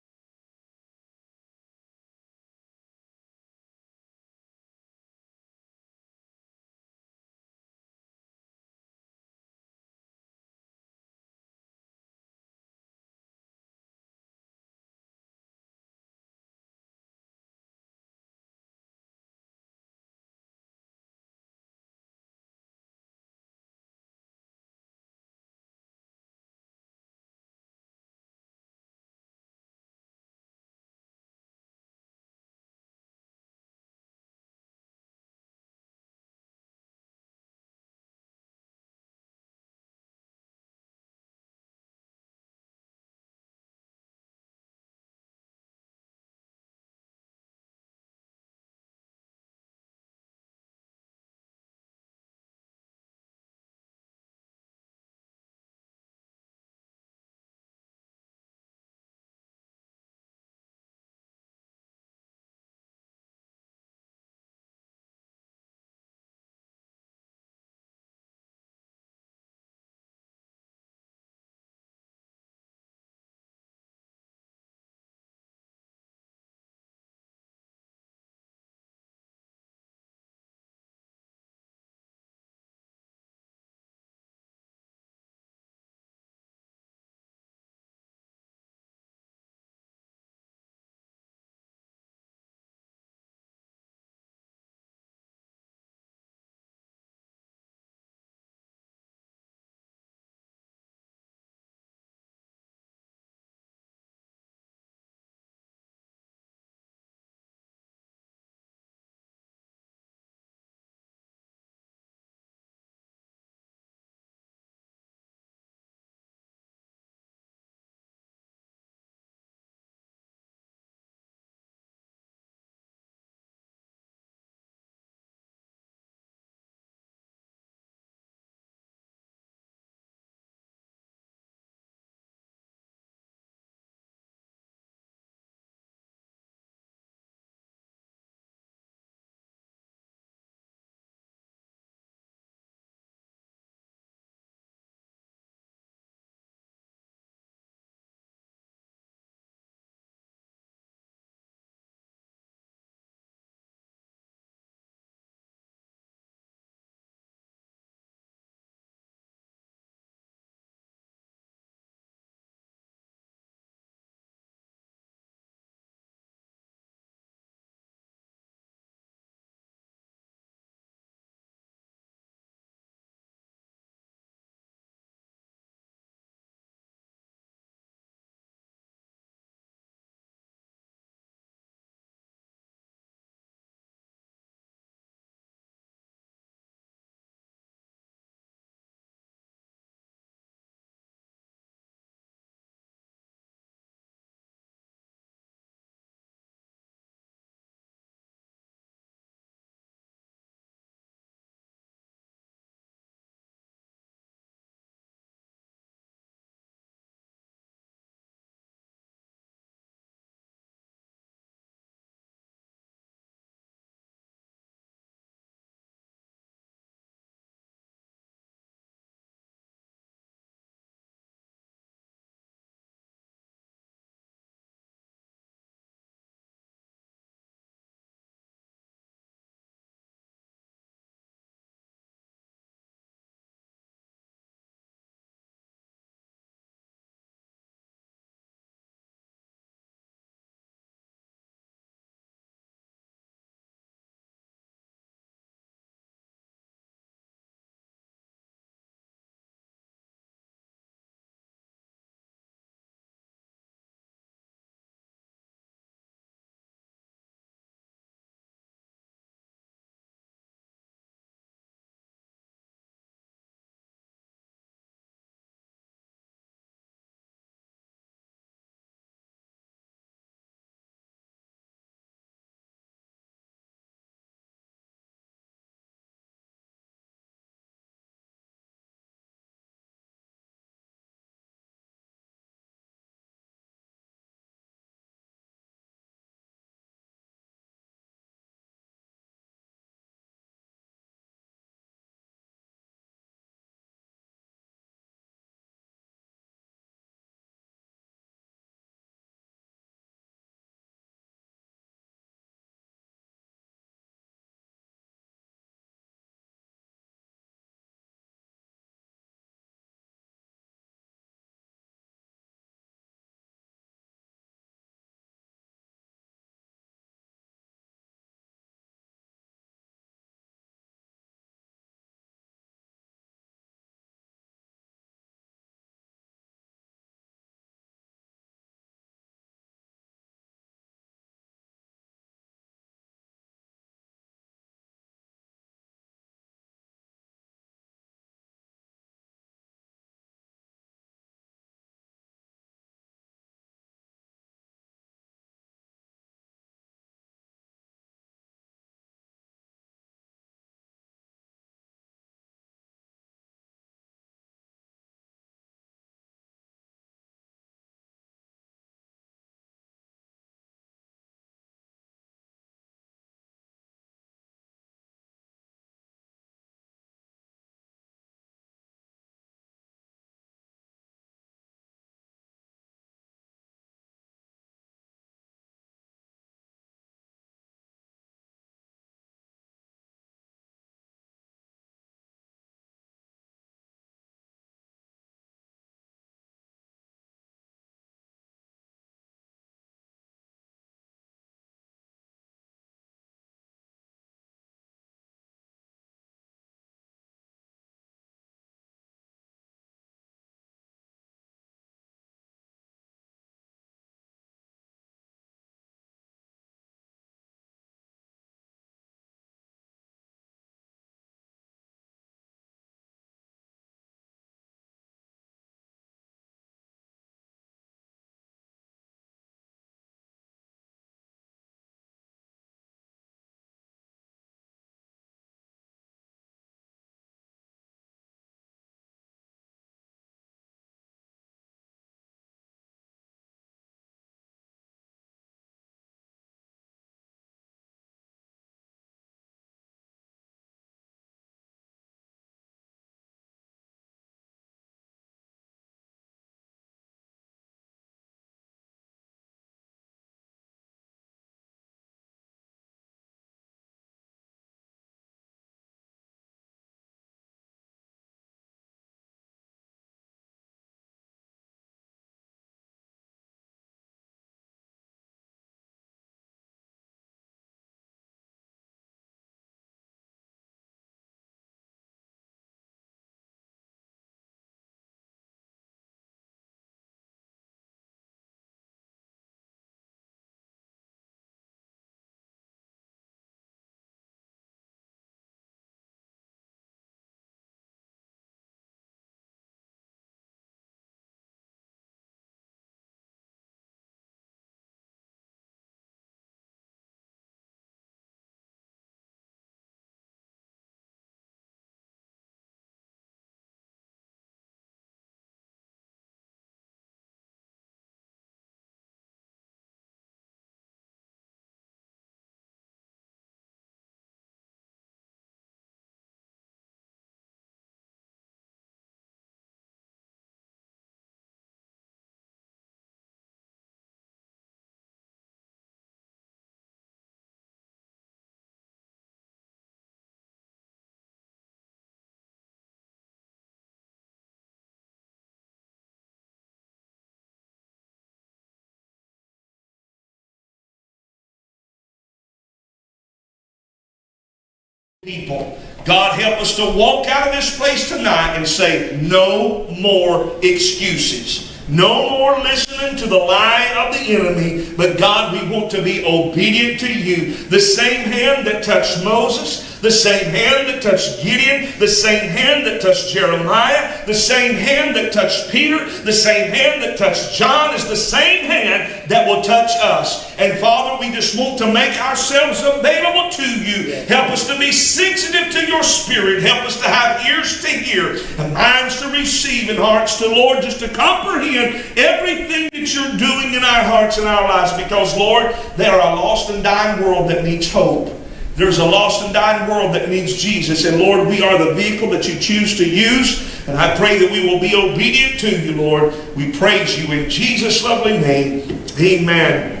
people. God, help us to walk out of this place tonight and say, no more excuses. No more listening to the lie of the enemy, but God, we want to be obedient to you. The same hand that touched Moses, the same hand that touched Gideon, the same hand that touched Jeremiah, the same hand that touched Peter, the same hand that touched John is the same hand that will touch us. And Father, we just want to make ourselves available to you. Help us to be sensitive to your Spirit. Help us to have ears to hear, and minds to receive, and hearts to, Lord, just to comprehend everything that you're doing in our hearts and our lives. Because, Lord, there are a lost and dying world that needs hope. There's a lost and dying world that needs Jesus. And Lord, we are the vehicle that you choose to use. And I pray that we will be obedient to you, Lord. We praise you in Jesus' lovely name. Amen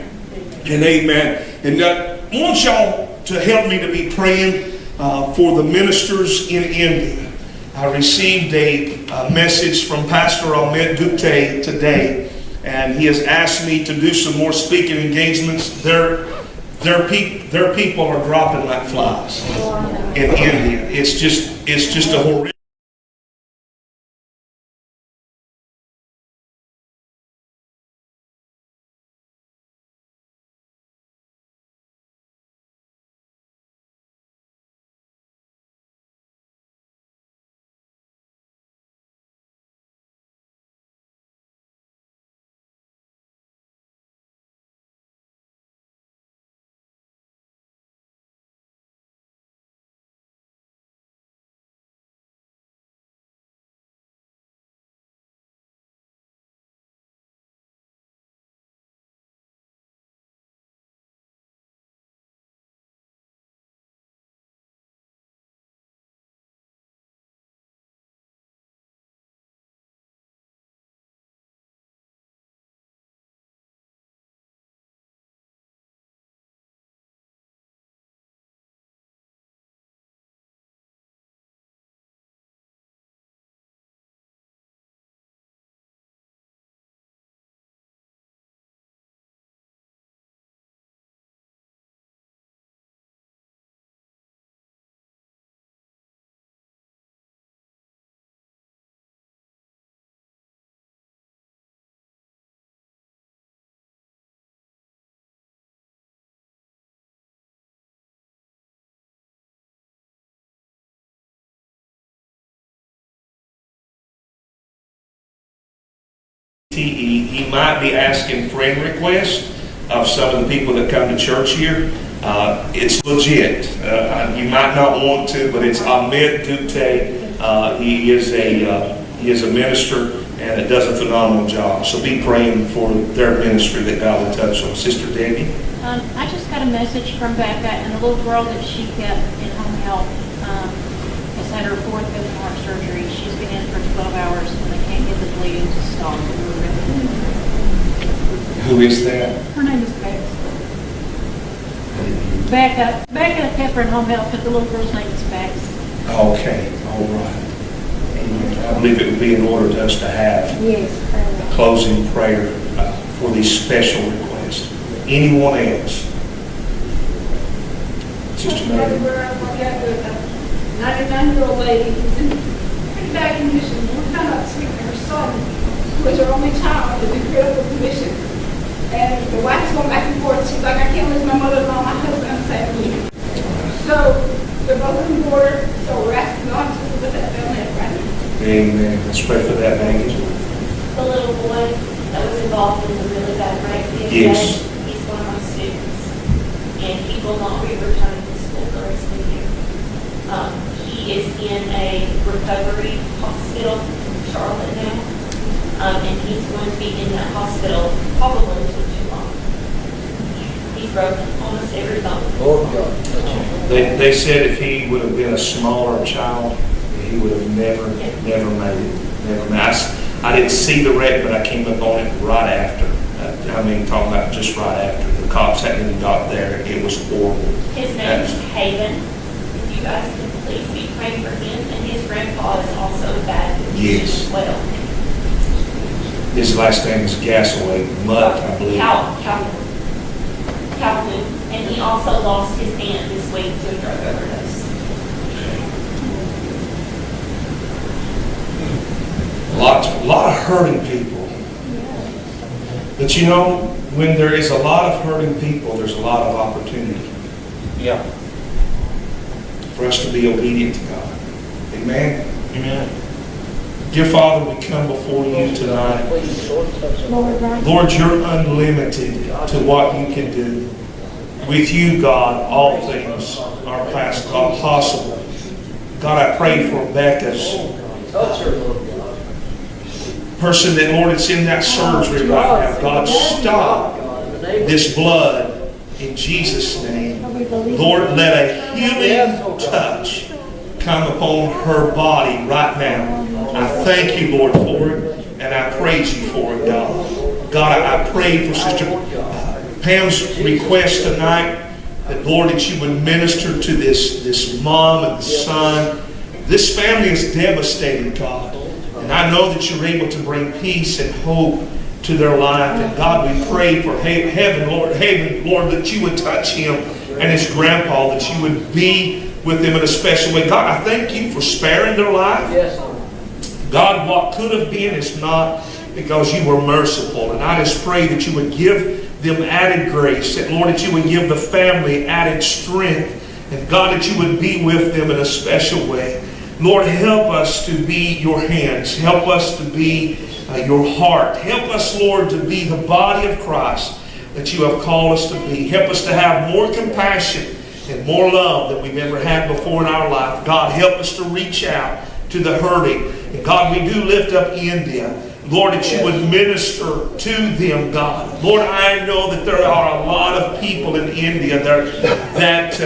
and amen. And I want y'all to help me to be praying for the ministers in India. I received a message from Pastor Ahmed Gupte today, and he has asked me to do some more speaking engagements. Their people are dropping like flies in India. It's just a horrific. He might be asking friend requests of some of the people that come to church here. It's legit. You might not want to, but it's Ahmed Gupte. He is a minister and it does a phenomenal job. So be praying for their ministry that God will touch them. Sister Debbie? I just got a message from Becca, and the little girl that she kept in home health has had her 4th open heart surgery. She's been in for 12 hours and they can't get the bleeding to stop. Who is that? Her name is Becca. Becca kept her in home health, but the little girl's name is Bex. Okay, all right. Amen. I believe it would be in order to us to have a closing prayer for these special requests. Anyone else? Sister Mary. I got a 99-year-old lady who's in pretty bad condition. We're kind of speaking to her son, who is her only child, is in critical condition. And the wife's going back and forth. She's like, I can't lose my mother-in-law, my husband, I'm saying. So they're both on the border, so we're asking God to put that family up right now. Amen. Let's pray for that, Maggie. The little boy that was involved in the really bad rape the other Yes. day, he's one of my students, and he will not be returning to school the rest of the year. He is in a recovery hospital in Charlotte now, and he's going to be in that hospital probably until July. He's broken almost every bone. Oh, God. They said if he would have been a smaller child, he would have never made it. Never made it. I didn't see the wreck, but I came up on it right after. Talking about just right after. The cops hadn't even got there. It was horrible. His name is Haven. If you guys can please be praying for him. And his grandpa is also bad Yes. as well. His last name is Gasaway, Mutt, I believe. Calhoun. And he also lost his aunt this week to a drug overdose. A lot of hurting people. But you know, when there is a lot of hurting people, there's a lot of opportunity. Yeah. For us to be obedient to God. Amen. Amen. Dear Father, we come before you tonight. Lord, you're unlimited to what you can do. With you, God, all things are possible. God, I pray for Becca's person that, Lord, it's in that surgery right now. God, stop this blood in Jesus' name. Lord, let a healing touch come upon her body right now. I thank you, Lord, for it, and I praise you for it, God. God, I pray for Sister Pam's request tonight that, Lord, that you would minister to this mom and son. This family is devastated, God. And I know that you're able to bring peace and hope to their life. And God, we pray for heaven, Lord, that you would touch him and his grandpa, that you would be with them in a special way. God, I thank you for sparing their life. Yes. God, what could have been is not, because you were merciful. And I just pray that you would give them added grace. That, Lord, that you would give the family added strength. And God, that you would be with them in a special way. Lord, help us to be your hands. Help us to be your heart. Help us, Lord, to be the body of Christ that you have called us to be. Help us to have more compassion and more love than we've ever had before in our life. God, help us to reach out to the hurting. And God, we do lift up India. Lord, that you would minister to them, God. Lord, I know that there are a lot of people in India that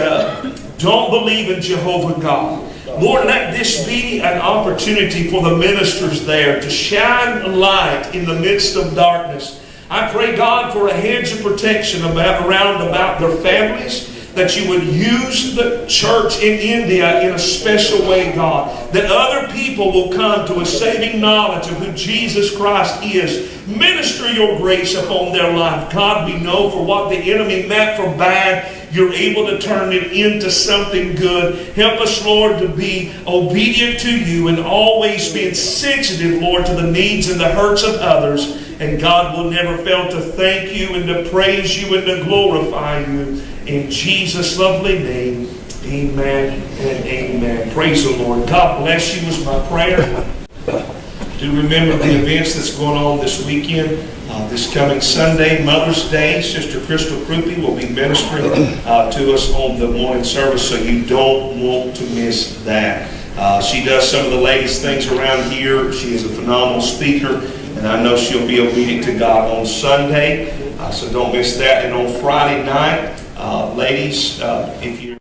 don't believe in Jehovah God. Lord, let this be an opportunity for the ministers there to shine light in the midst of darkness. I pray, God, for a hedge of protection around about their families, that you would use the church in India in a special way, God, that other people will come to a saving knowledge of who Jesus Christ is. Minister your grace upon their life. God, we know for what the enemy meant for bad, you're able to turn it into something good. Help us, Lord, to be obedient to you and always being sensitive, Lord, to the needs and the hurts of others. And God will never fail to thank you and to praise you and to glorify you. In Jesus' lovely name, amen and amen. Praise the Lord. God bless you is my prayer. Do remember the events that's going on this weekend. This coming Sunday, Mother's Day, Sister Crystal Krupe will be ministering to us on the morning service, so you don't want to miss that. She does some of the latest things around here. She is a phenomenal speaker, and I know she'll be obedient to God on Sunday, so don't miss that. And on Friday night, ladies, if you